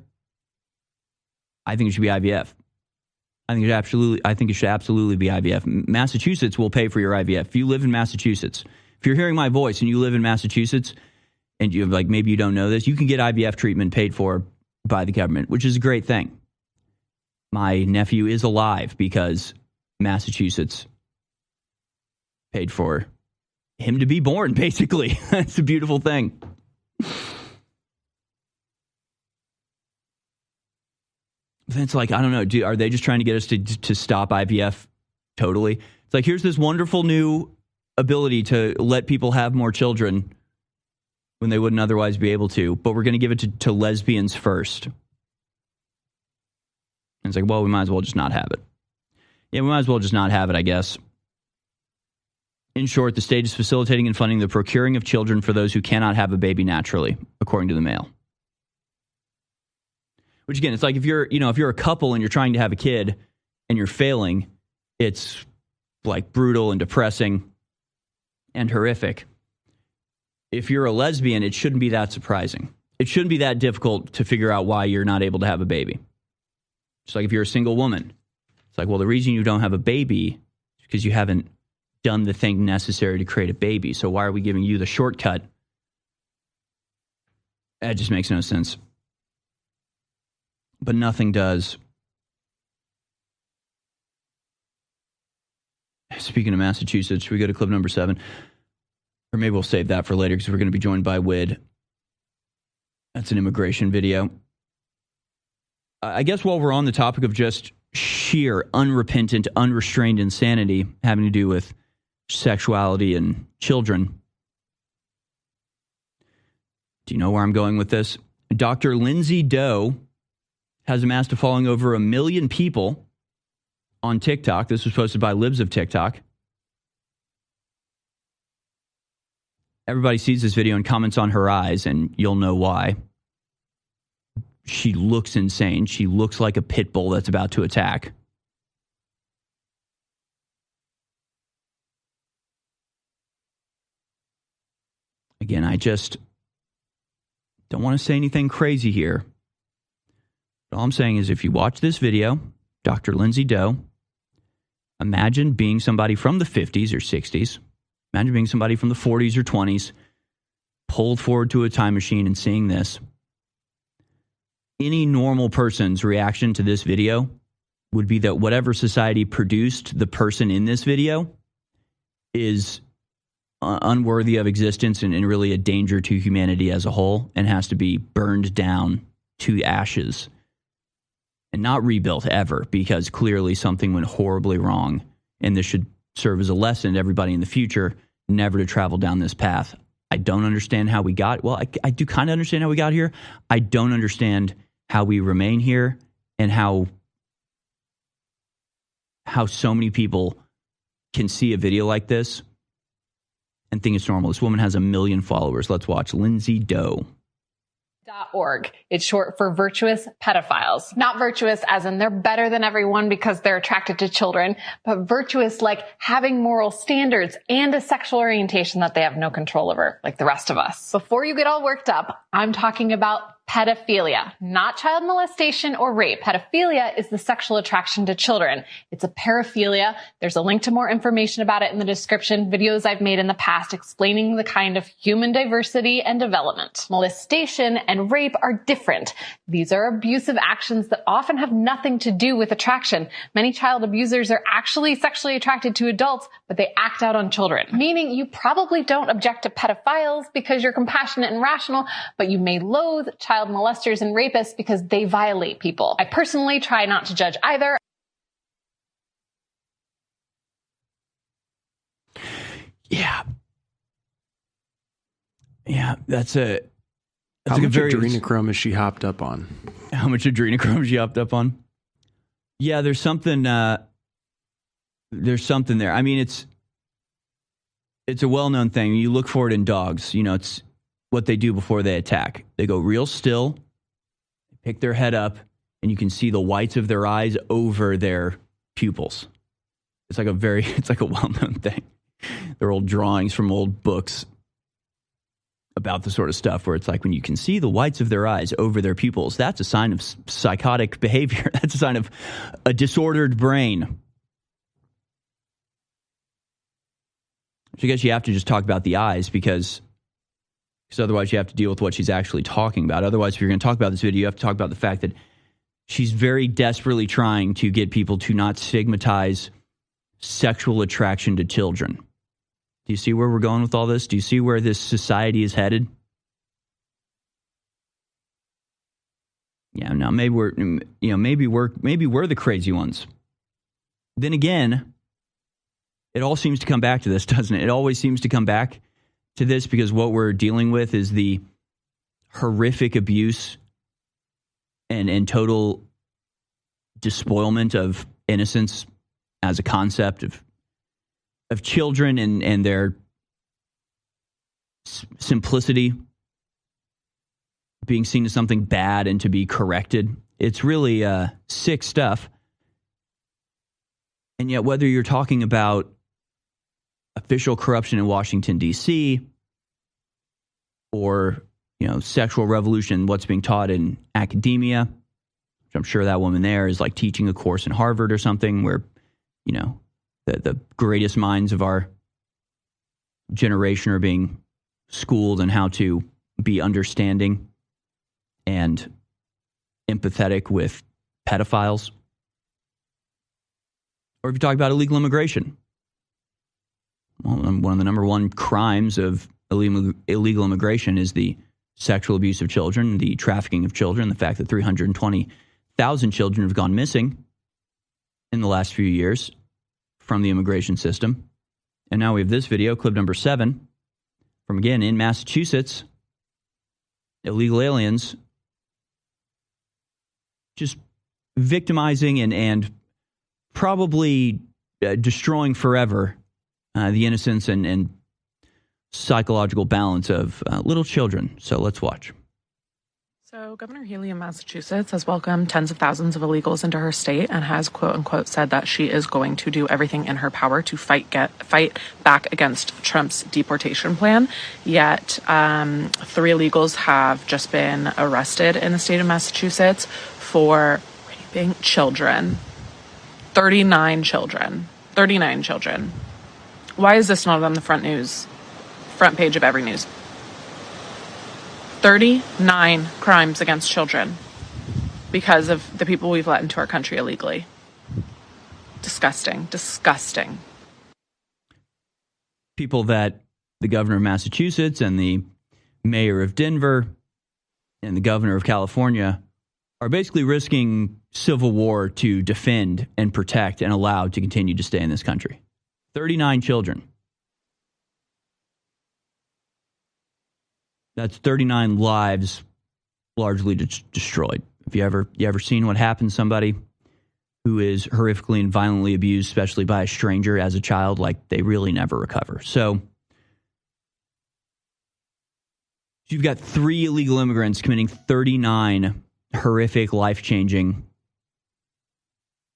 I think it should be IVF. I think it should absolutely be IVF. Massachusetts will pay for your IVF. If you live in Massachusetts, if If you're hearing my voice and you live in Massachusetts and you like maybe you don't know this, you can get IVF treatment paid for by the government, which is a great thing. My nephew is alive because Massachusetts paid for him to be born, basically. That's a beautiful thing. Then it's like, I don't know, are they just trying to get us to stop IVF totally? It's like, here's this wonderful new ability to let people have more children when they wouldn't otherwise be able to, but we're going to give it to lesbians first. And it's like, well, we might as well just not have it. Yeah, we might as well just not have it, I guess. In short, the state is facilitating and funding the procuring of children for those who cannot have a baby naturally, according to the Mail. Which again, it's like if you're a couple and you're trying to have a kid and you're failing, it's like brutal and depressing and horrific. If you're a lesbian, it shouldn't be that surprising. It shouldn't be that difficult to figure out why you're not able to have a baby. Just like if you're a single woman, it's like, well, the reason you don't have a baby is because you haven't done the thing necessary to create a baby. So why are we giving you the shortcut? That just makes no sense. But nothing does. Speaking of Massachusetts, should we go to clip number 7? Or maybe we'll save that for later because we're going to be joined by WWIII. That's an immigration video. I guess while we're on the topic of just sheer, unrepentant, unrestrained insanity having to do with sexuality and children. Do you know where I'm going with this? Dr. Lindsay Doe has amassed a following over 1 million people on TikTok. This was posted by Libs of TikTok. Everybody sees this video and comments on her eyes, and you'll know why. She looks insane. She looks like a pit bull that's about to attack. Again, I just don't want to say anything crazy here. All I'm saying is if you watch this video, Dr. Lindsay Doe, imagine being somebody from the 50s or 60s. Imagine being somebody from the 40s or 20s, pulled forward to a time machine and seeing this. Any normal person's reaction to this video would be that whatever society produced the person in this video is unworthy of existence and really a danger to humanity as a whole and has to be burned down to ashes and not rebuilt ever, because clearly something went horribly wrong, and this should serve as a lesson to everybody in the future never to travel down this path. I don't understand how we got, well, I do kind of understand how we got here. I don't understand how we remain here and how so many people can see a video like this and think it's normal. This woman has 1 million followers. Let's watch Lindsay Doe. .org. It's short for virtuous pedophiles. Not virtuous as in they're better than everyone because they're attracted to children, but virtuous like having moral standards and a sexual orientation that they have no control over, like the rest of us. Before you get all worked up, I'm talking about pedophilia, not child molestation or rape. Pedophilia is the sexual attraction to children. It's a paraphilia. There's a link to more information about it in the description. Videos I've made in the past explaining the kind of human diversity and development. Molestation and rape are different. These are abusive actions that often have nothing to do with attraction. Many child abusers are actually sexually attracted to adults, but they act out on children. Meaning you probably don't object to pedophiles because you're compassionate and rational, but you may loathe child molesters and rapists because they violate people. I personally try not to judge either. Yeah, that's a How much very adrenochrome is she hopped up on? How much adrenochrome is she hopped up on? Yeah, there's something there. I mean, it's a well-known thing. You look for it in dogs. You know, it's what they do before they attack. They go real still, pick their head up, and you can see the whites of their eyes over their pupils. It's like a well-known thing. There are old drawings from old books about the sort of stuff where it's like when you can see the whites of their eyes over their pupils, that's a sign of psychotic behavior. That's a sign of a disordered brain. So I guess you have to just talk about the eyes because otherwise you have to deal with what she's actually talking about. Otherwise, if you're going to talk about this video, you have to talk about the fact that she's very desperately trying to get people to not stigmatize sexual attraction to children. Do you see where we're going with all this? Do you see where this society is headed? Yeah, no, maybe we're the crazy ones. Then again, it all seems to come back to this, doesn't it? It always seems to come back to this because what we're dealing with is the horrific abuse and total despoilment of innocence as a concept of children and their simplicity being seen as something bad and to be corrected. It's really sick stuff. And yet, whether you're talking about official corruption in Washington, D.C., or, sexual revolution, what's being taught in academia, which I'm sure that woman there is like teaching a course in Harvard or something where, the greatest minds of our generation are being schooled in how to be understanding and empathetic with pedophiles. Or if you talk about illegal immigration, well, one of the number one crimes of illegal immigration is the sexual abuse of children, the trafficking of children, the fact that 320,000 children have gone missing in the last few years from the immigration system. And now we have this video, clip number 7, from, again, in Massachusetts, illegal aliens just victimizing and probably destroying forever the innocence and psychological balance of little children. So let's watch. So Governor Healy in Massachusetts has welcomed tens of thousands of illegals into her state and has, quote unquote, said that she is going to do everything in her power to fight back against Trump's deportation plan. Yet 3 illegals have just been arrested in the state of Massachusetts for raping children. 39 children. Why is this not on the front page of every news? 39 crimes against children because of the people we've let into our country illegally. Disgusting. People that the governor of Massachusetts and the mayor of Denver and the governor of California are basically risking civil war to defend and protect and allow to continue to stay in this country. 39 children. That's 39 lives largely destroyed. Have you ever seen what happens to somebody who is horrifically and violently abused, especially by a stranger as a child? Like, they really never recover. So you've got 3 illegal immigrants committing 39 horrific, life-changing,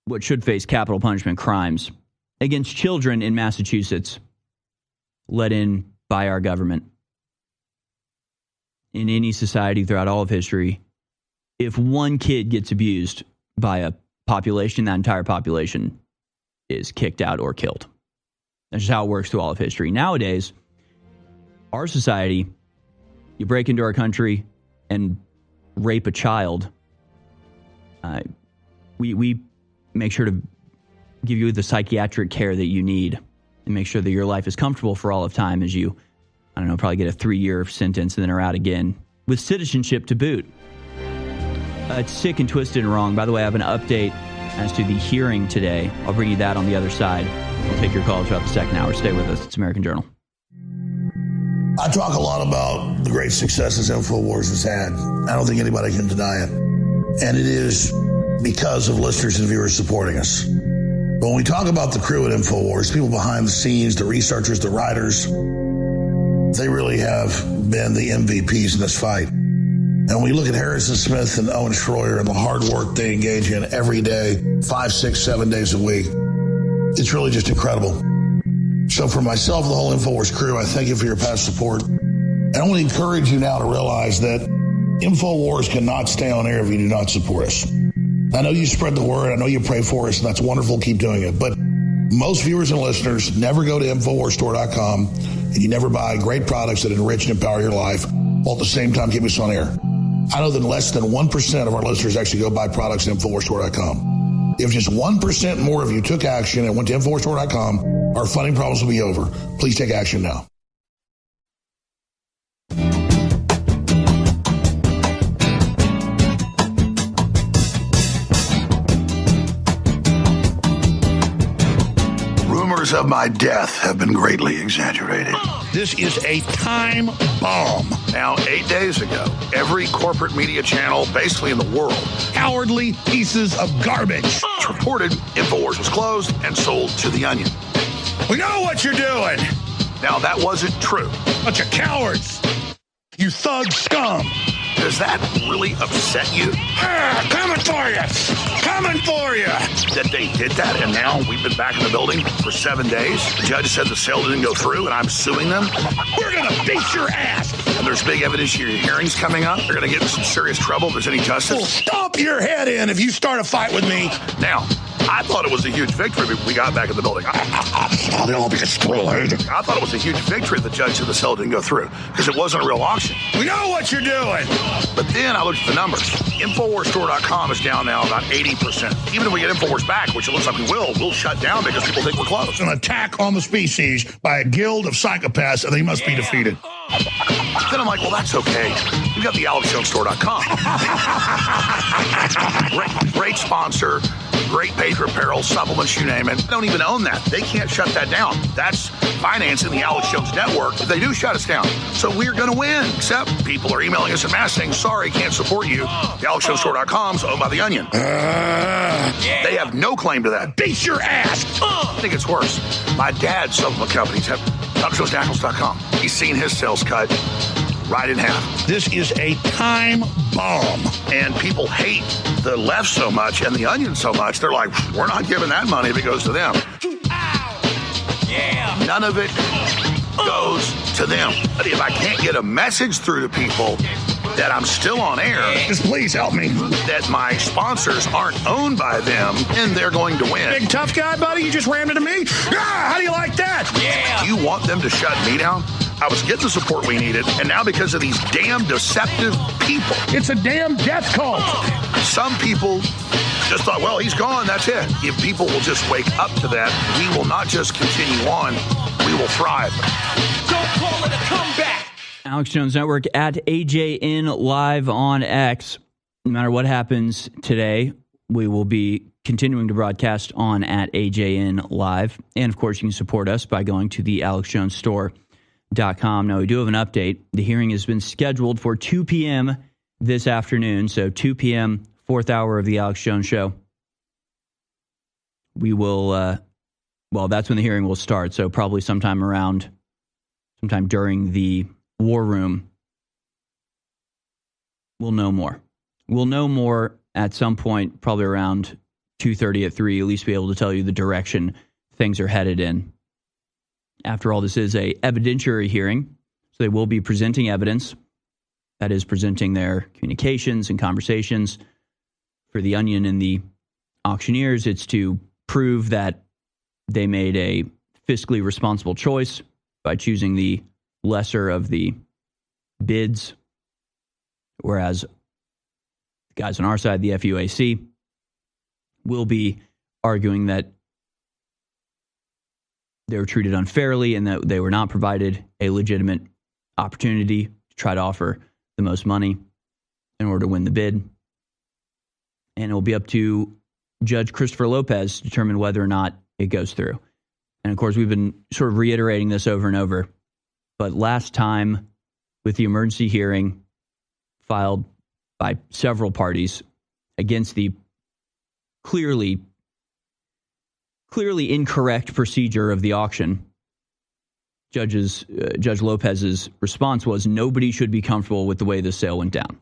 what should face capital punishment crimes against children in Massachusetts, let in by our government. In any society throughout all of history, if one kid gets abused by a population, that entire population is kicked out or killed. That's just how it works through all of history. Nowadays, our society, you break into our country and rape a child, we make sure to give you the psychiatric care that you need and make sure that your life is comfortable for all of time as you, probably get a 3-year sentence and then are out again with citizenship to boot. It's sick and twisted and wrong. By the way, I have an update as to the hearing today. I'll bring you that on the other side. We'll take your calls throughout the second hour. Stay with us. It's American Journal. I talk a lot about the great successes InfoWars has had. I don't think anybody can deny it. And it is because of listeners and viewers supporting us. But when we talk about the crew at InfoWars, people behind the scenes, the researchers, the writers, they really have been the MVPs in this fight. And when we look at Harrison Smith and Owen Schroyer and the hard work they engage in every day, 5, 6, 7 days a week, it's really just incredible. So for myself and the whole InfoWars crew, I thank you for your past support. And I want to encourage you now to realize that InfoWars cannot stay on air if you do not support us. I know you spread the word. I know you pray for us, and that's wonderful. Keep doing it. But Most viewers and listeners never go to InfoWarsStore.com, and you never buy great products that enrich and empower your life while at the same time keep us on air. I know that less than 1% of our listeners actually go buy products at InfoWarsStore.com. If just 1% more of you took action and went to InfoWarsStore.com, our funding problems will be over. Please take action now. Rumors of my death have been greatly exaggerated. This is a time bomb. Now, 8 days ago, every corporate media channel basically in the world, cowardly pieces of garbage, it's reported InfoWars was closed and sold to The Onion. We know what you're doing. Now, that wasn't true. Bunch of cowards. You thug scum. Does that really upset you? Coming for you! Coming for you! That they did that, and now we've been back in the building for 7 days. The judge said the sale didn't go through, and I'm suing them. We're going to beat your ass! And there's big evidentiary hearings coming up. They're going to get in some serious trouble if there's any justice. We'll stomp your head in if you start a fight with me. Now, I thought it was a huge victory we got back in the building. They'll all be destroyed. I thought it was a huge victory the judge said the sale didn't go through because it wasn't a real auction. We know what you're doing. But then I looked at the numbers. InfoWarsStore.com is down now about 80%. Even if we get InfoWars back, which it looks like we will, we'll shut down because people think we're closed. An attack on the species by a guild of psychopaths, and they must be defeated. Then I'm like, well, that's okay. We got the AlexJonesStore.com. Great sponsor. Great paper apparel, supplements, you name it. They don't even own that. They can't shut that down. That's financing the Alex Jones Network if they do shut us down. So we're going to win, except people are emailing us en masse saying, sorry, can't support you. The AlexJonesStore.com is owned by The Onion. They have no claim to that. Beat your ass! I think it's worse. My dad's supplement companies have AlexJonesNaturals.com. He's seen his sales cut right in half. This is a time bomb. And people hate the left so much and the Onion so much, they're like, we're not giving that money if it goes to them. Yeah. None of it goes to them. But if I can't get a message through to people that I'm still on air, just please help me, that my sponsors aren't owned by them, and they're going to win. Big tough guy, buddy, you just rammed into me? Ah, how do you like that? Yeah. You want them to shut me down? I was getting the support we needed, and now because of these damn deceptive people. It's a damn death cult. Some people just thought, well, he's gone, that's it. If people will just wake up to that, we will not just continue on, we will thrive. Don't call it a comeback. Alex Jones Network at AJN Live on X. No matter what happens today, we will be continuing to broadcast on at AJN Live. And, of course, you can support us by going to the AlexJonesStore.com. Now, we do have an update. The hearing has been scheduled for 2 p.m. this afternoon. So 2 p.m., fourth hour of the Alex Jones Show. We will, that's when the hearing will start. So probably sometime during the War Room, we'll know more. We'll know more at some point, probably around 2:30 at 3, at least be able to tell you the direction things are headed in. After all, this is a evidentiary hearing, so they will be presenting evidence. That is, presenting their communications and conversations. For the Onion and the auctioneers, it's to prove that they made a fiscally responsible choice by choosing the lesser of the bids, whereas the guys on our side, the FUAC, will be arguing that they were treated unfairly and that they were not provided a legitimate opportunity to try to offer the most money in order to win the bid. And it will be up to Judge Christopher Lopez to determine whether or not it goes through. And, of course, we've been sort of reiterating this over and over. But last time, with the emergency hearing filed by several parties against the clearly incorrect procedure of the auction, Judge Lopez's response was nobody should be comfortable with the way the sale went down.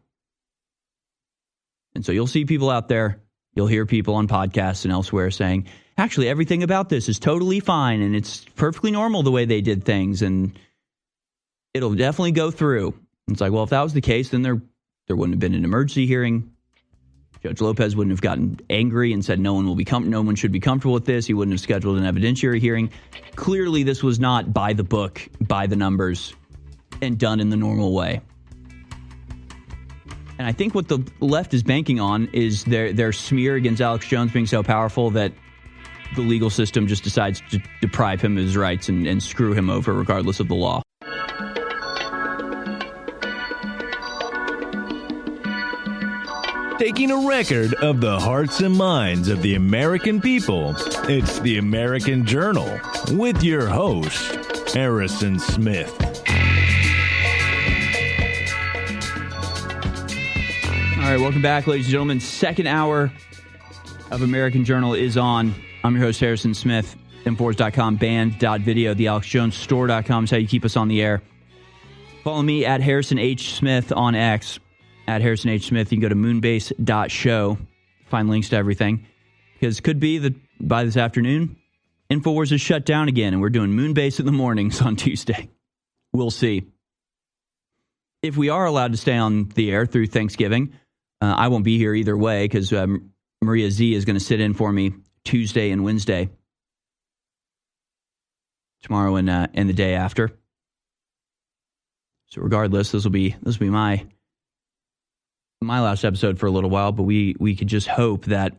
And so you'll see people out there, you'll hear people on podcasts and elsewhere saying, actually, everything about this is totally fine and it's perfectly normal the way they did things and it'll definitely go through. It's like, well, if that was the case, then there wouldn't have been an emergency hearing. Judge Lopez wouldn't have gotten angry and said no one should be comfortable with this. He wouldn't have scheduled an evidentiary hearing. Clearly, this was not by the book, by the numbers, and done in the normal way. And I think what the left is banking on is their smear against Alex Jones being so powerful that the legal system just decides to deprive him of his rights and screw him over regardless of the law. Taking a record of the hearts and minds of the American people, it's the American Journal with your host, Harrison Smith. All right, welcome back, ladies and gentlemen. Second hour of American Journal is on. I'm your host, Harrison Smith. Infowars.com, band.video, thealexjonessstore.com is how you keep us on the air. Follow me at Harrison H. Smith on X. At Harrison H. Smith, you can go to moonbase.show, find links to everything. Because it could be that by this afternoon, Infowars is shut down again, and we're doing Moonbase in the mornings on Tuesday. We'll see. If we are allowed to stay on the air through Thanksgiving, I won't be here either way, because Maria Z is going to sit in for me Tuesday and Wednesday, tomorrow and the day after. So regardless, this will be my last episode for a little while, but we could just hope that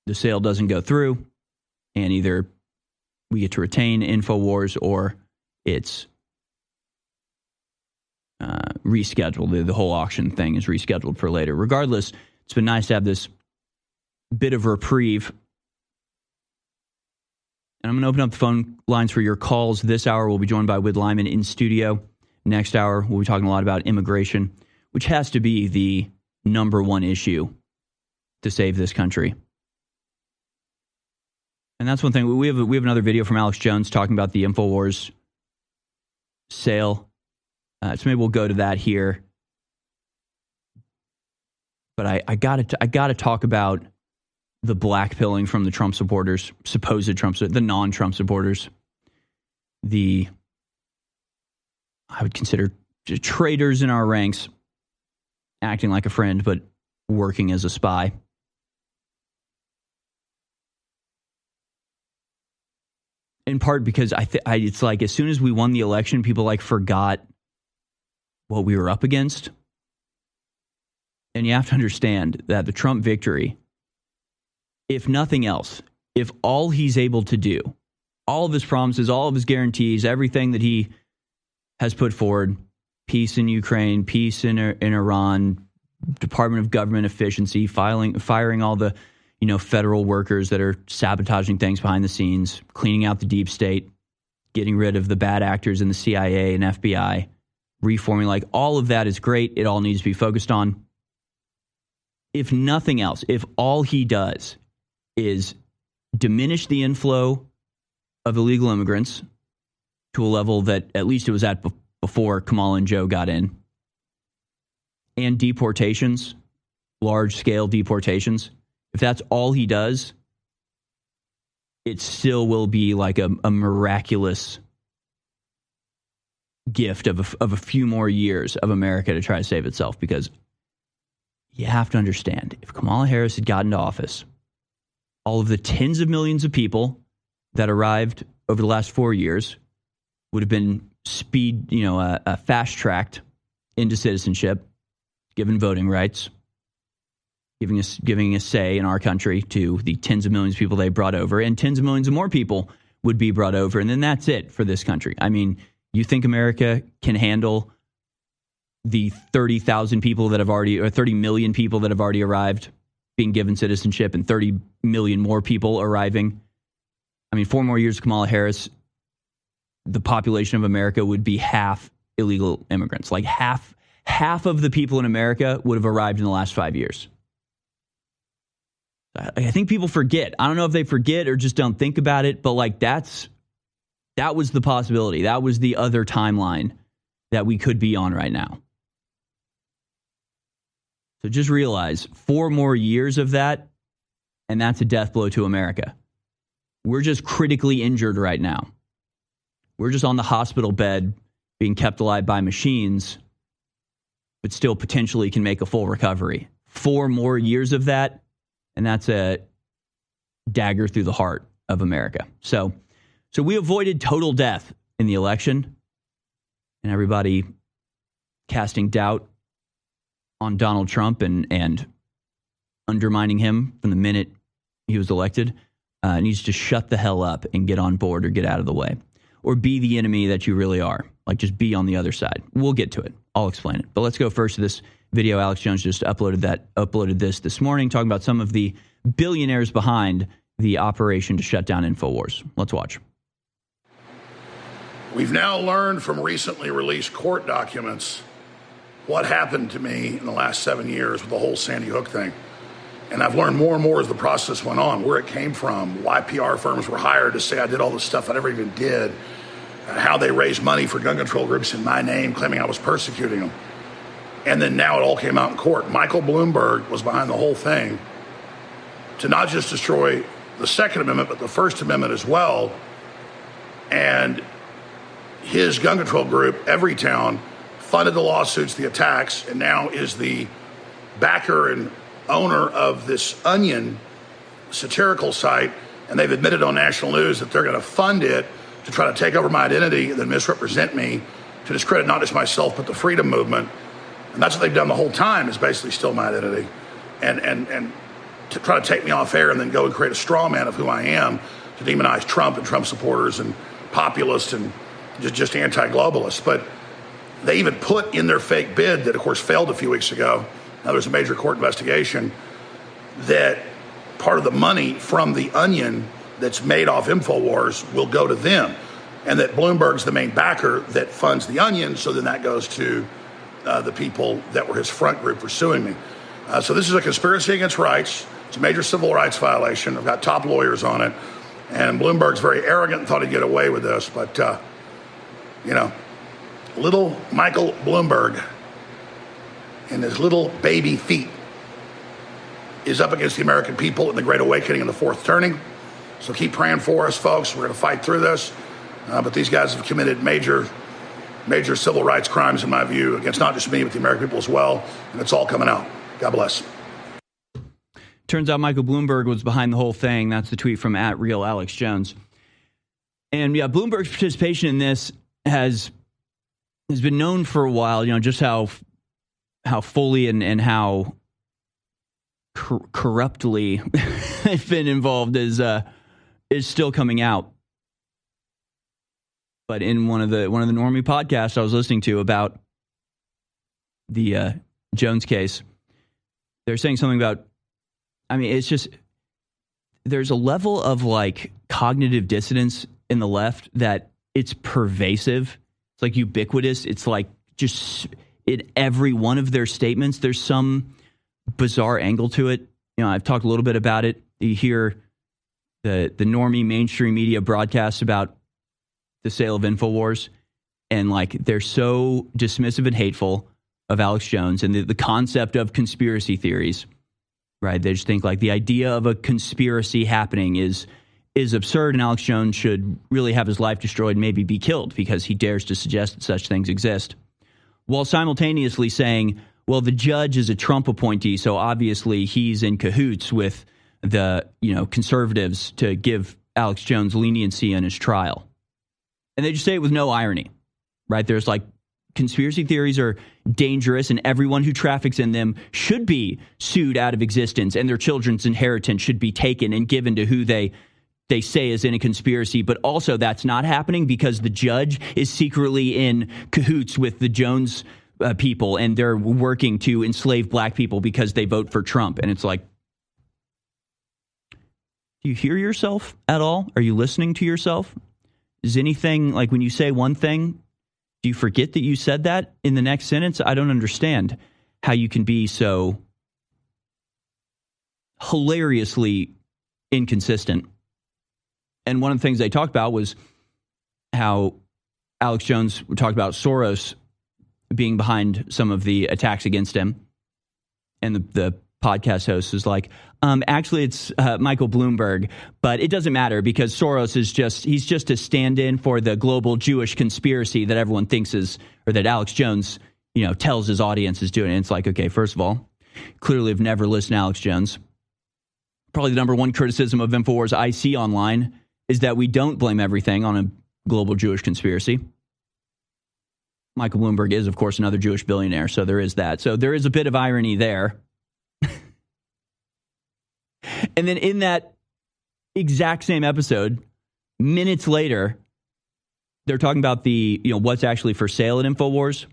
the sale doesn't go through and either we get to retain InfoWars or it's rescheduled. The whole auction thing is rescheduled for later. Regardless, it's been nice to have this bit of reprieve. And I'm going to open up the phone lines for your calls. This hour, we'll be joined by Wid Lyman in studio. Next hour, we'll be talking a lot about immigration, which has to be the number one issue to save this country. And that's one thing. We have another video from Alex Jones talking about the InfoWars sale. So maybe we'll go to that here. But I gotta talk about the blackpilling from the Trump supporters, supposed Trump, the non-Trump supporters, I would consider traitors in our ranks, acting like a friend but working as a spy. In part because it's like as soon as we won the election, people forgot what we were up against. And you have to understand that the Trump victory, if nothing else, if all he's able to do, all of his promises, all of his guarantees, everything that he has put forward, peace in Ukraine, peace in Iran, Department of Government efficiency, firing all the federal workers that are sabotaging things behind the scenes, cleaning out the deep state, getting rid of the bad actors in the CIA and FBI, reforming, all of that is great. It all needs to be focused on. If nothing else, if all he does is diminish the inflow of illegal immigrants to a level that at least it was at before Kamala and Joe got in, and deportations, large-scale deportations, if that's all he does, it still will be a miraculous gift of a few more years of America to try to save itself. Because you have to understand, if Kamala Harris had gotten to office, all of the tens of millions of people that arrived over the last 4 years would have been fast-tracked into citizenship, given voting rights, giving a say in our country to the tens of millions of people they brought over, and tens of millions of more people would be brought over, and then that's it for this country. I mean, you think America can handle the 30,000 people that have already, or 30 million people that have already arrived, being given citizenship, and 30 million more people arriving? I mean, 4 more years of Kamala Harris, the population of America would be half illegal immigrants. Half of the people in America would have arrived in the last 5 years. I think people forget. I don't know if they forget or just don't think about it, but that was the possibility. That was the other timeline that we could be on right now. So just realize 4 more years of that, and that's a death blow to America. We're just critically injured right now. We're just on the hospital bed being kept alive by machines, but still potentially can make a full recovery. 4 more years of that, and that's a dagger through the heart of America. So we avoided total death in the election, and everybody casting doubt on Donald Trump and undermining him from the minute he was elected needs to shut the hell up and get on board or get out of the way. Or be the enemy that you really are. Like, just be on the other side. We'll get to it. I'll explain it. But let's go first to this video. Alex Jones just uploaded this morning, talking about some of the billionaires behind the operation to shut down InfoWars. Let's watch. We've now learned from recently released court documents what happened to me in the last 7 years with the whole Sandy Hook thing. And I've learned more and more as the process went on, where it came from, why PR firms were hired to say I did all this stuff I never even did, how they raised money for gun control groups in my name, claiming I was persecuting them. And then now it all came out in court. Michael Bloomberg was behind the whole thing to not just destroy the Second Amendment, but the First Amendment as well. And his gun control group, Everytown, funded the lawsuits, the attacks, and now is the backer and owner of this Onion satirical site. And they've admitted on national news that they're going to fund it to try to take over my identity and then misrepresent me to discredit not just myself, but the freedom movement. And that's what they've done the whole time, is basically steal my identity and to try to take me off air and then go and create a straw man of who I am to demonize Trump and Trump supporters and populists and just anti-globalists. But they even put in their fake bid that, of course, failed a few weeks ago. Now there's a major court investigation that part of the money from the Onion that's made off InfoWars will go to them, and that Bloomberg's the main backer that funds the Onion, so then that goes to the people that were his front group for suing me. So this is a conspiracy against rights. It's a major civil rights violation. I've got top lawyers on it, and Bloomberg's very arrogant and thought he'd get away with this, but, little Michael Bloomberg and his little baby feet is up against the American people in the Great Awakening and the Fourth Turning. So keep praying for us, folks. We're going to fight through this. But these guys have committed major civil rights crimes, in my view, against not just me, but the American people as well. And it's all coming out. God bless. Turns out Michael Bloomberg was behind the whole thing. That's the tweet from @RealAlexJones. And yeah, Bloomberg's participation in this has been known for a while, just how fully and how corruptly they've been involved is still coming out. But in one of the normie podcasts I was listening to about the Jones case, they're saying something about, it's just, there's a level of like cognitive dissonance in the left that it's pervasive. It's like ubiquitous. It's like just in every one of their statements, there's some bizarre angle to it. I've talked a little bit about it. You hear the normie mainstream media broadcasts about the sale of InfoWars, and like they're so dismissive and hateful of Alex Jones and the concept of conspiracy theories, right? They just think like the idea of a conspiracy happening is absurd, and Alex Jones should really have his life destroyed and maybe be killed because he dares to suggest that such things exist, while simultaneously saying, well, the judge is a Trump appointee, so obviously he's in cahoots with the conservatives to give Alex Jones leniency in his trial. And they just say it with no irony, right? There's like, conspiracy theories are dangerous, and everyone who traffics in them should be sued out of existence, and their children's inheritance should be taken and given to who they say is in a conspiracy. But also that's not happening because the judge is secretly in cahoots with the Jones people, and they're working to enslave black people because they vote for Trump. And it's like, do you hear yourself at all? Are you listening to yourself? Is anything, like when you say one thing, do you forget that you said that in the next sentence? I don't understand how you can be so hilariously inconsistent. And one of the things they talked about was how Alex Jones talked about Soros being behind some of the attacks against him. And the podcast host was like, actually, it's Michael Bloomberg, but it doesn't matter because Soros he's just a stand-in for the global Jewish conspiracy that everyone thinks is, or that Alex Jones, tells his audience is doing. And it's like, okay, first of all, clearly have never listened to Alex Jones. Probably the number one criticism of InfoWars I see online is that we don't blame everything on a global Jewish conspiracy. Michael Bloomberg is, of course, another Jewish billionaire, so there is that. So there is a bit of irony there. And then in that exact same episode, minutes later, they're talking about the, what's actually for sale at InfoWars.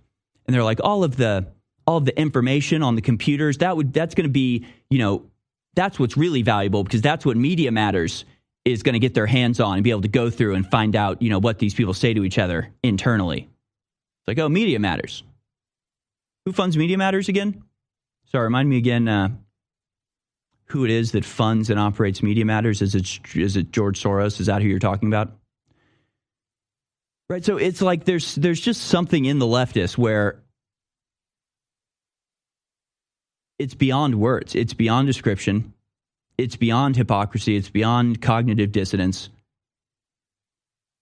And they're like, all of the information on the computers, that's going to be, that's what's really valuable, because that's what Media Matters is going to get their hands on and be able to go through and find out, what these people say to each other internally. It's like, oh, Media Matters. Who funds Media Matters again? Sorry, remind me again who it is that funds and operates Media Matters. Is it George Soros? Is that who you're talking about? Right, so it's like there's just something in the leftists where it's beyond words, it's beyond description, it's beyond hypocrisy, it's beyond cognitive dissonance.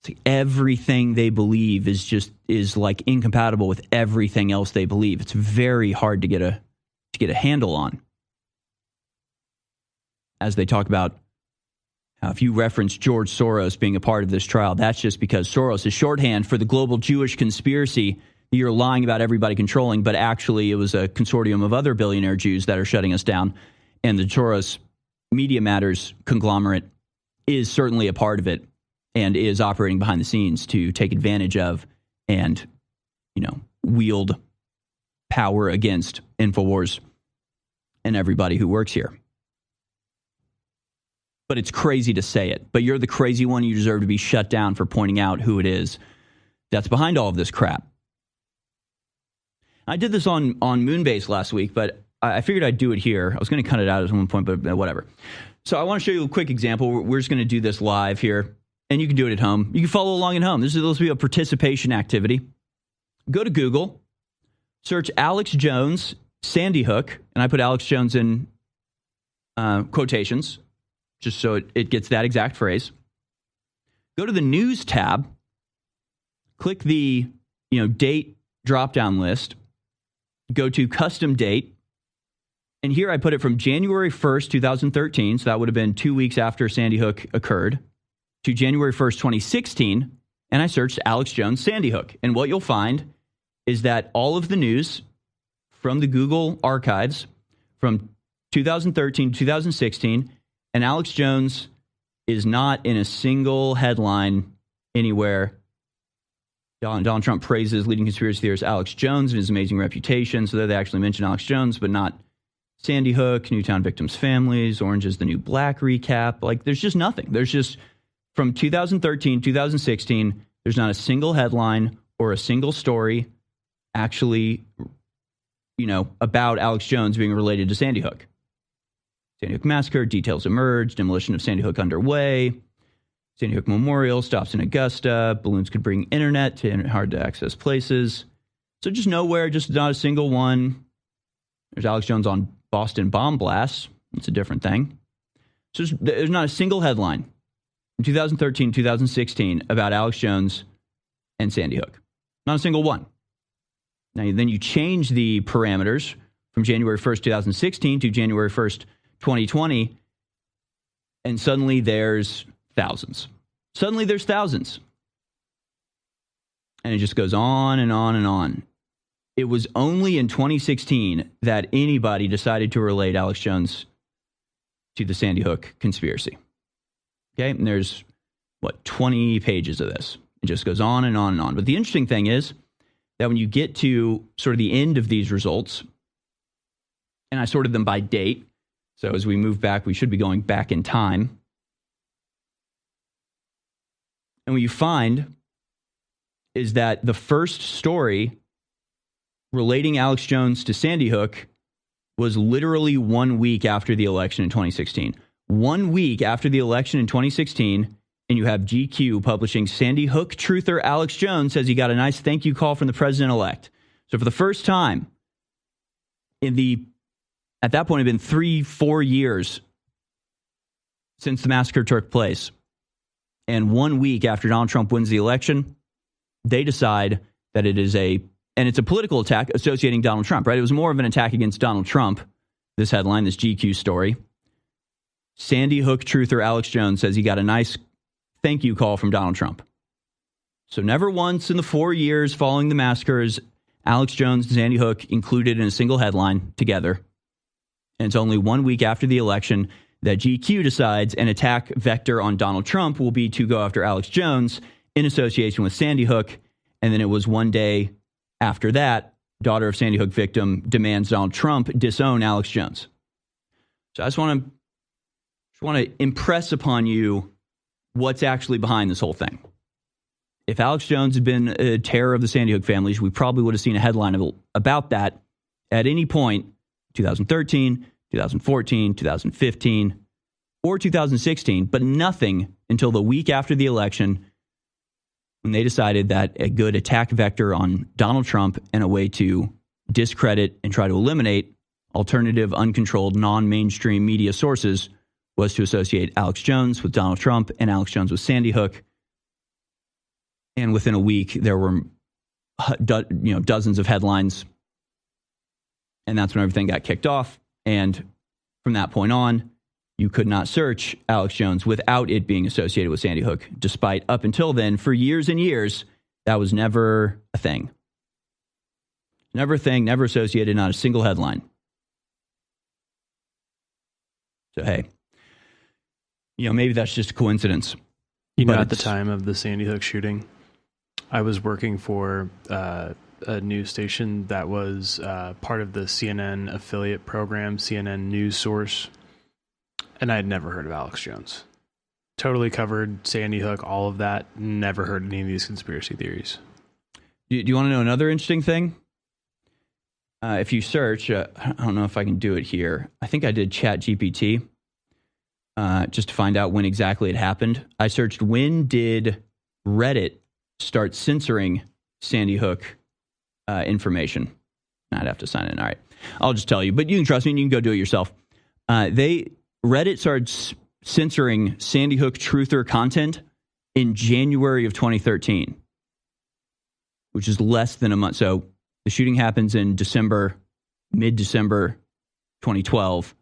It's like everything they believe is like incompatible with everything else they believe. It's very hard to get a handle on. As they talk about how if you reference George Soros being a part of this trial, that's just because Soros is shorthand for the global Jewish conspiracy you're lying about everybody controlling, but actually it was a consortium of other billionaire Jews that are shutting us down. And the Soros Media Matters conglomerate is certainly a part of it and is operating behind the scenes to take advantage of and, wield power against InfoWars and everybody who works here. But it's crazy to say it. But you're the crazy one. You deserve to be shut down for pointing out who it is that's behind all of this crap. I did this on Moonbase last week, but I figured I'd do it here. I was going to cut it out at one point, but whatever. So I want to show you a quick example. We're just going to do this live here, and you can do it at home. You can follow along at home. This will be a participation activity. Go to Google, search Alex Jones, Sandy Hook, and I put Alex Jones in quotations, just so it gets that exact phrase. Go to the news tab, click the date drop-down list, go to custom date, and here I put it from January 1st, 2013, so that would have been 2 weeks after Sandy Hook occurred, to January 1st, 2016, and I searched Alex Jones Sandy Hook. And what you'll find is that all of the news from the Google archives from 2013 to 2016, and Alex Jones is not in a single headline anywhere. Donald Trump praises leading conspiracy theorist Alex Jones and his amazing reputation. So there they actually mention Alex Jones, but not Sandy Hook, Newtown victims' families, Orange is the New Black recap. Like, there's just nothing. There's just, from 2013, 2016, there's not a single headline or a single story actually, about Alex Jones being related to Sandy Hook. Sandy Hook massacre, details emerged, demolition of Sandy Hook underway, Sandy Hook Memorial stops in Augusta, balloons could bring internet to hard-to-access places. So just nowhere, just not a single one. There's Alex Jones on Boston bomb blasts. It's a different thing. So there's not a single headline in 2013, 2016 about Alex Jones and Sandy Hook. Not a single one. Now, then you change the parameters from January 1st, 2016 to January 1st, 2020, and suddenly there's thousands. Suddenly there's thousands. And it just goes on and on and on. It was only in 2016 that anybody decided to relate Alex Jones to the Sandy Hook conspiracy. Okay, and there's, 20 pages of this. It just goes on and on and on. But the interesting thing is that when you get to sort of the end of these results, and I sorted them by date, so as we move back, we should be going back in time. And what you find is that the first story relating Alex Jones to Sandy Hook was literally 1 week after the election in 2016. 1 week after the election in 2016, and you have GQ publishing Sandy Hook truther Alex Jones says he got a nice thank you call from the president-elect. So for the first time at that point, it had been 3-4 years since the massacre took place. And 1 week after Donald Trump wins the election, they decide that it's a political attack associating Donald Trump, right? It was more of an attack against Donald Trump this headline, this GQ story. Sandy Hook truther Alex Jones says he got a nice thank you call from Donald Trump. So never once in the 4 years following the massacres, Alex Jones and Sandy Hook included in a single headline together. And it's only 1 week after the election that GQ decides an attack vector on Donald Trump will be to go after Alex Jones in association with Sandy Hook. And then it was 1 day after that, daughter of Sandy Hook victim demands Donald Trump disown Alex Jones. So I just want to impress upon you what's actually behind this whole thing. If Alex Jones had been a terror of the Sandy Hook families, we probably would have seen a headline about that at any point, 2013, 2014, 2015, or 2016, but nothing until the week after the election when they decided that a good attack vector on Donald Trump and a way to discredit and try to eliminate alternative, uncontrolled, non-mainstream media sources was to associate Alex Jones with Donald Trump and Alex Jones with Sandy Hook. And within a week, there were dozens of headlines. And that's when everything got kicked off. And from that point on, you could not search Alex Jones without it being associated with Sandy Hook, despite up until then, for years and years, that was never a thing. Never a thing, never associated, not a single headline. So, hey, maybe that's just a coincidence. At the time of the Sandy Hook shooting, I was working for a news station that was part of the CNN affiliate program, CNN News Source, and I had never heard of Alex Jones. Totally covered Sandy Hook, all of that. Never heard any of these conspiracy theories. Do you want to know another interesting thing? If you search, I don't know if I can do it here. I think I did ChatGPT just to find out when exactly it happened. I searched, when did Reddit start censoring Sandy Hook information? I'd have to sign in. All right. I'll just tell you, but you can trust me and you can go do it yourself. Reddit started censoring Sandy Hook truther content in January of 2013, which is less than a month. So the shooting happens in mid-December 2012.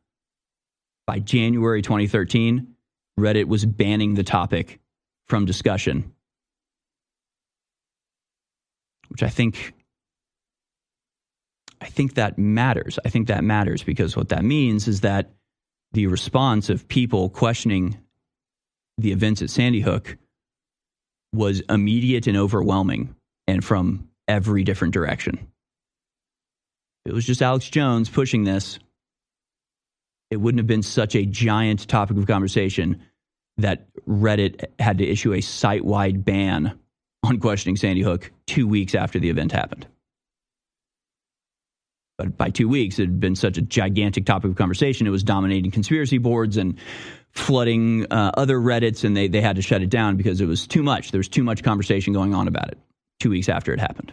By January 2013, Reddit was banning the topic from discussion, which I think that matters. I think that matters because what that means is that the response of people questioning the events at Sandy Hook was immediate and overwhelming and from every different direction. If it was just Alex Jones pushing this, it wouldn't have been such a giant topic of conversation that Reddit had to issue a site-wide ban on questioning Sandy Hook 2 weeks after the event happened. But by 2 weeks, it had been such a gigantic topic of conversation, it was dominating conspiracy boards and flooding other Reddits, and they had to shut it down because it was too much. There was too much conversation going on about it 2 weeks after it happened.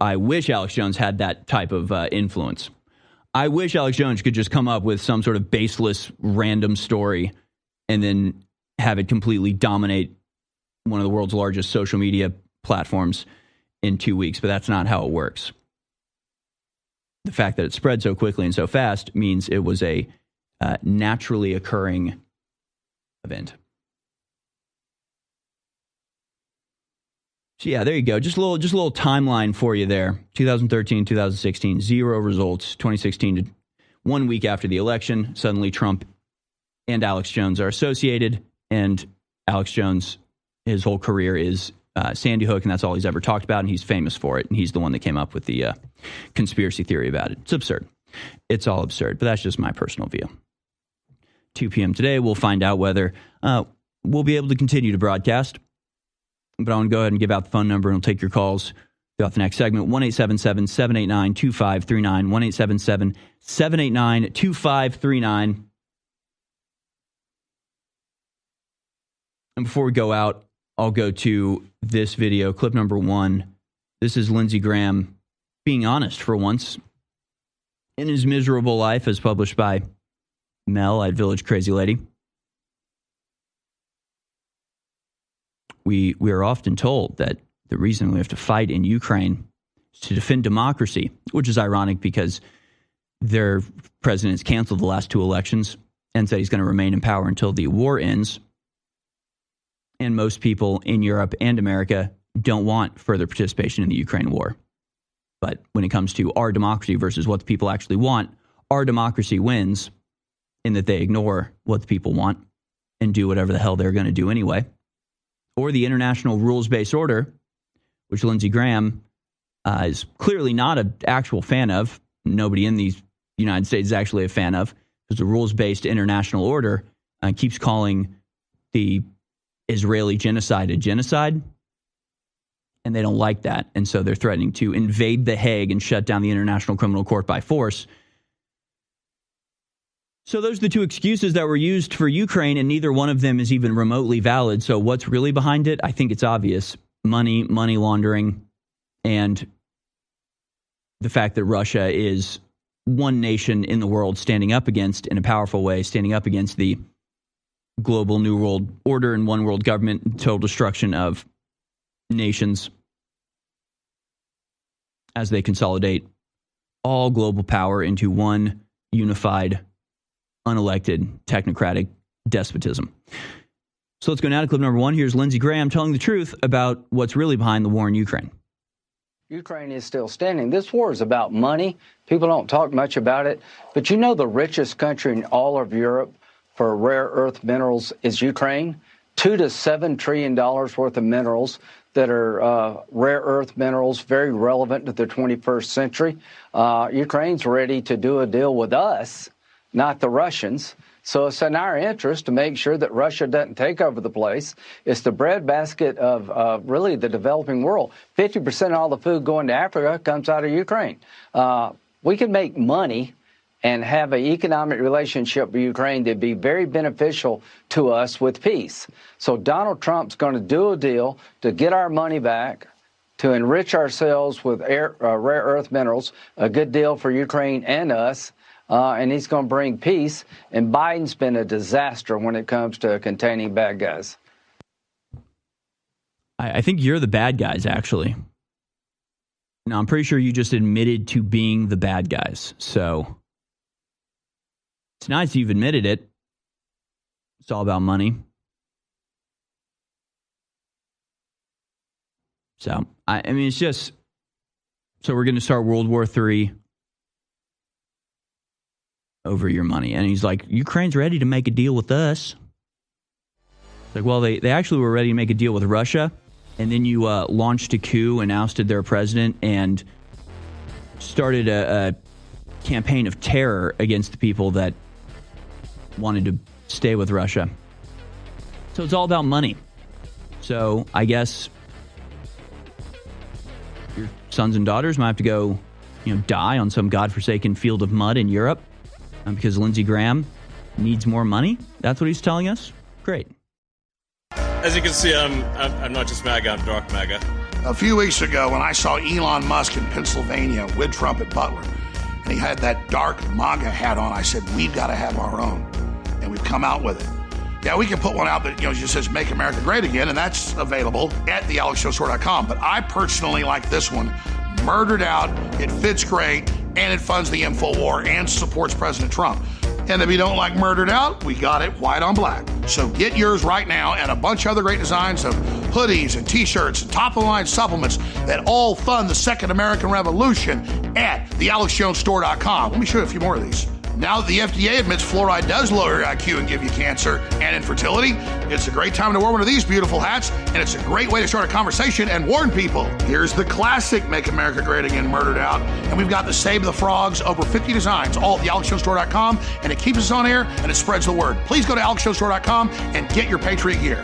I wish Alex Jones had that type of influence. I wish Alex Jones could just come up with some sort of baseless, random story and then have it completely dominate one of the world's largest social media platforms in 2 weeks, but that's not how it works. The fact that it spread so quickly and so fast means it was a naturally occurring event. So yeah, there you go. Just a little timeline for you there. 2013, 2016, zero results. 2016, 1 week after the election, suddenly Trump and Alex Jones are associated, and Alex Jones, his whole career is Sandy Hook, and that's all he's ever talked about, and he's famous for it, and he's the one that came up with the conspiracy theory about it. It's absurd. It's all absurd, but that's just my personal view. 2 p.m. today, we'll find out whether we'll be able to continue to broadcast. But I want to go ahead and give out the phone number, and we'll take your calls throughout the next segment. 1-877-789-2539. 1-877-789-2539. And before we go out, I'll go to this video, clip number 1. This is Lindsey Graham being honest for once in his miserable life, as published by Mel at Village Crazy Lady. We are often told that the reason we have to fight in Ukraine to defend democracy, which is ironic because their president has canceled the last 2 elections and said he's going to remain in power until the war ends. And most people in Europe and America don't want further participation in the Ukraine war. But when it comes to our democracy versus what the people actually want, our democracy wins in that they ignore what the people want and do whatever the hell they're going to do anyway. Or the international rules-based order, which Lindsey Graham is clearly not an actual fan of. Nobody in the United States is actually a fan of, because the rules-based international order keeps calling the Israeli genocide a genocide. And they don't like that. And so they're threatening to invade The Hague and shut down the International Criminal Court by force. So those are the 2 excuses that were used for Ukraine, and neither one of them is even remotely valid. So what's really behind it? I think it's obvious. Money laundering, and the fact that Russia is one nation in the world standing up against, in a powerful way, standing up against the global New World Order and one world government, total destruction of nations as they consolidate all global power into one unified, unelected, technocratic despotism. So let's go now to clip number 1. Here's Lindsey Graham telling the truth about what's really behind the war in Ukraine. Ukraine is still standing. This war is about money. People don't talk much about it. But you know the richest country in all of Europe for rare earth minerals is Ukraine. $2 to $7 trillion worth of minerals that are rare earth minerals, very relevant to the 21st century. Ukraine's ready to do a deal with us, not the Russians. So it's in our interest to make sure that Russia doesn't take over the place. It's the breadbasket of really the developing world. 50% of all the food going to Africa comes out of Ukraine. We can make money and have an economic relationship with Ukraine that'd be very beneficial to us with peace. So Donald Trump's going to do a deal to get our money back, to enrich ourselves with rare earth minerals, a good deal for Ukraine and us, and he's going to bring peace. And Biden's been a disaster when it comes to containing bad guys. I think you're the bad guys, actually. Now, I'm pretty sure you just admitted to being the bad guys, so it's nice you've admitted it. It's all about money. So, I mean, it's just, so we're going to start World War III over your money. And he's like, Ukraine's ready to make a deal with us. Like, well, they actually were ready to make a deal with Russia. And then you launched a coup and ousted their president and started a campaign of terror against the people that wanted to stay with Russia. So it's all about money. So I guess your sons and daughters might have to go, die on some godforsaken field of mud in Europe because Lindsey Graham needs more money. That's what he's telling us. Great. As you can see, I'm not just MAGA, I'm dark MAGA. A few weeks ago, when I saw Elon Musk in Pennsylvania with Trump at Butler, and he had that dark MAGA hat on, I said, we've got to have our own. And we've come out with it. Yeah, we can put one out that just says "Make America Great Again," and that's available at thealexjonesstore.com. But I personally like this one, Murdered Out. It fits great, and it funds the info war and supports President Trump. And if you don't like Murdered Out, we got it white on black. So get yours right now, and a bunch of other great designs of hoodies and T-shirts and top-of-the-line supplements that all fund the Second American Revolution at thealexjonesstore.com. Let me show you a few more of these. Now that the FDA admits fluoride does lower your IQ and give you cancer and infertility, it's a great time to wear one of these beautiful hats, and it's a great way to start a conversation and warn people. Here's the classic Make America Great Again Murdered Out, and we've got the Save the Frogs, over 50 designs, all at thealexjonesstore.com, and it keeps us on air and it spreads the word. Please go to alexjonesstore.com and get your Patriot gear.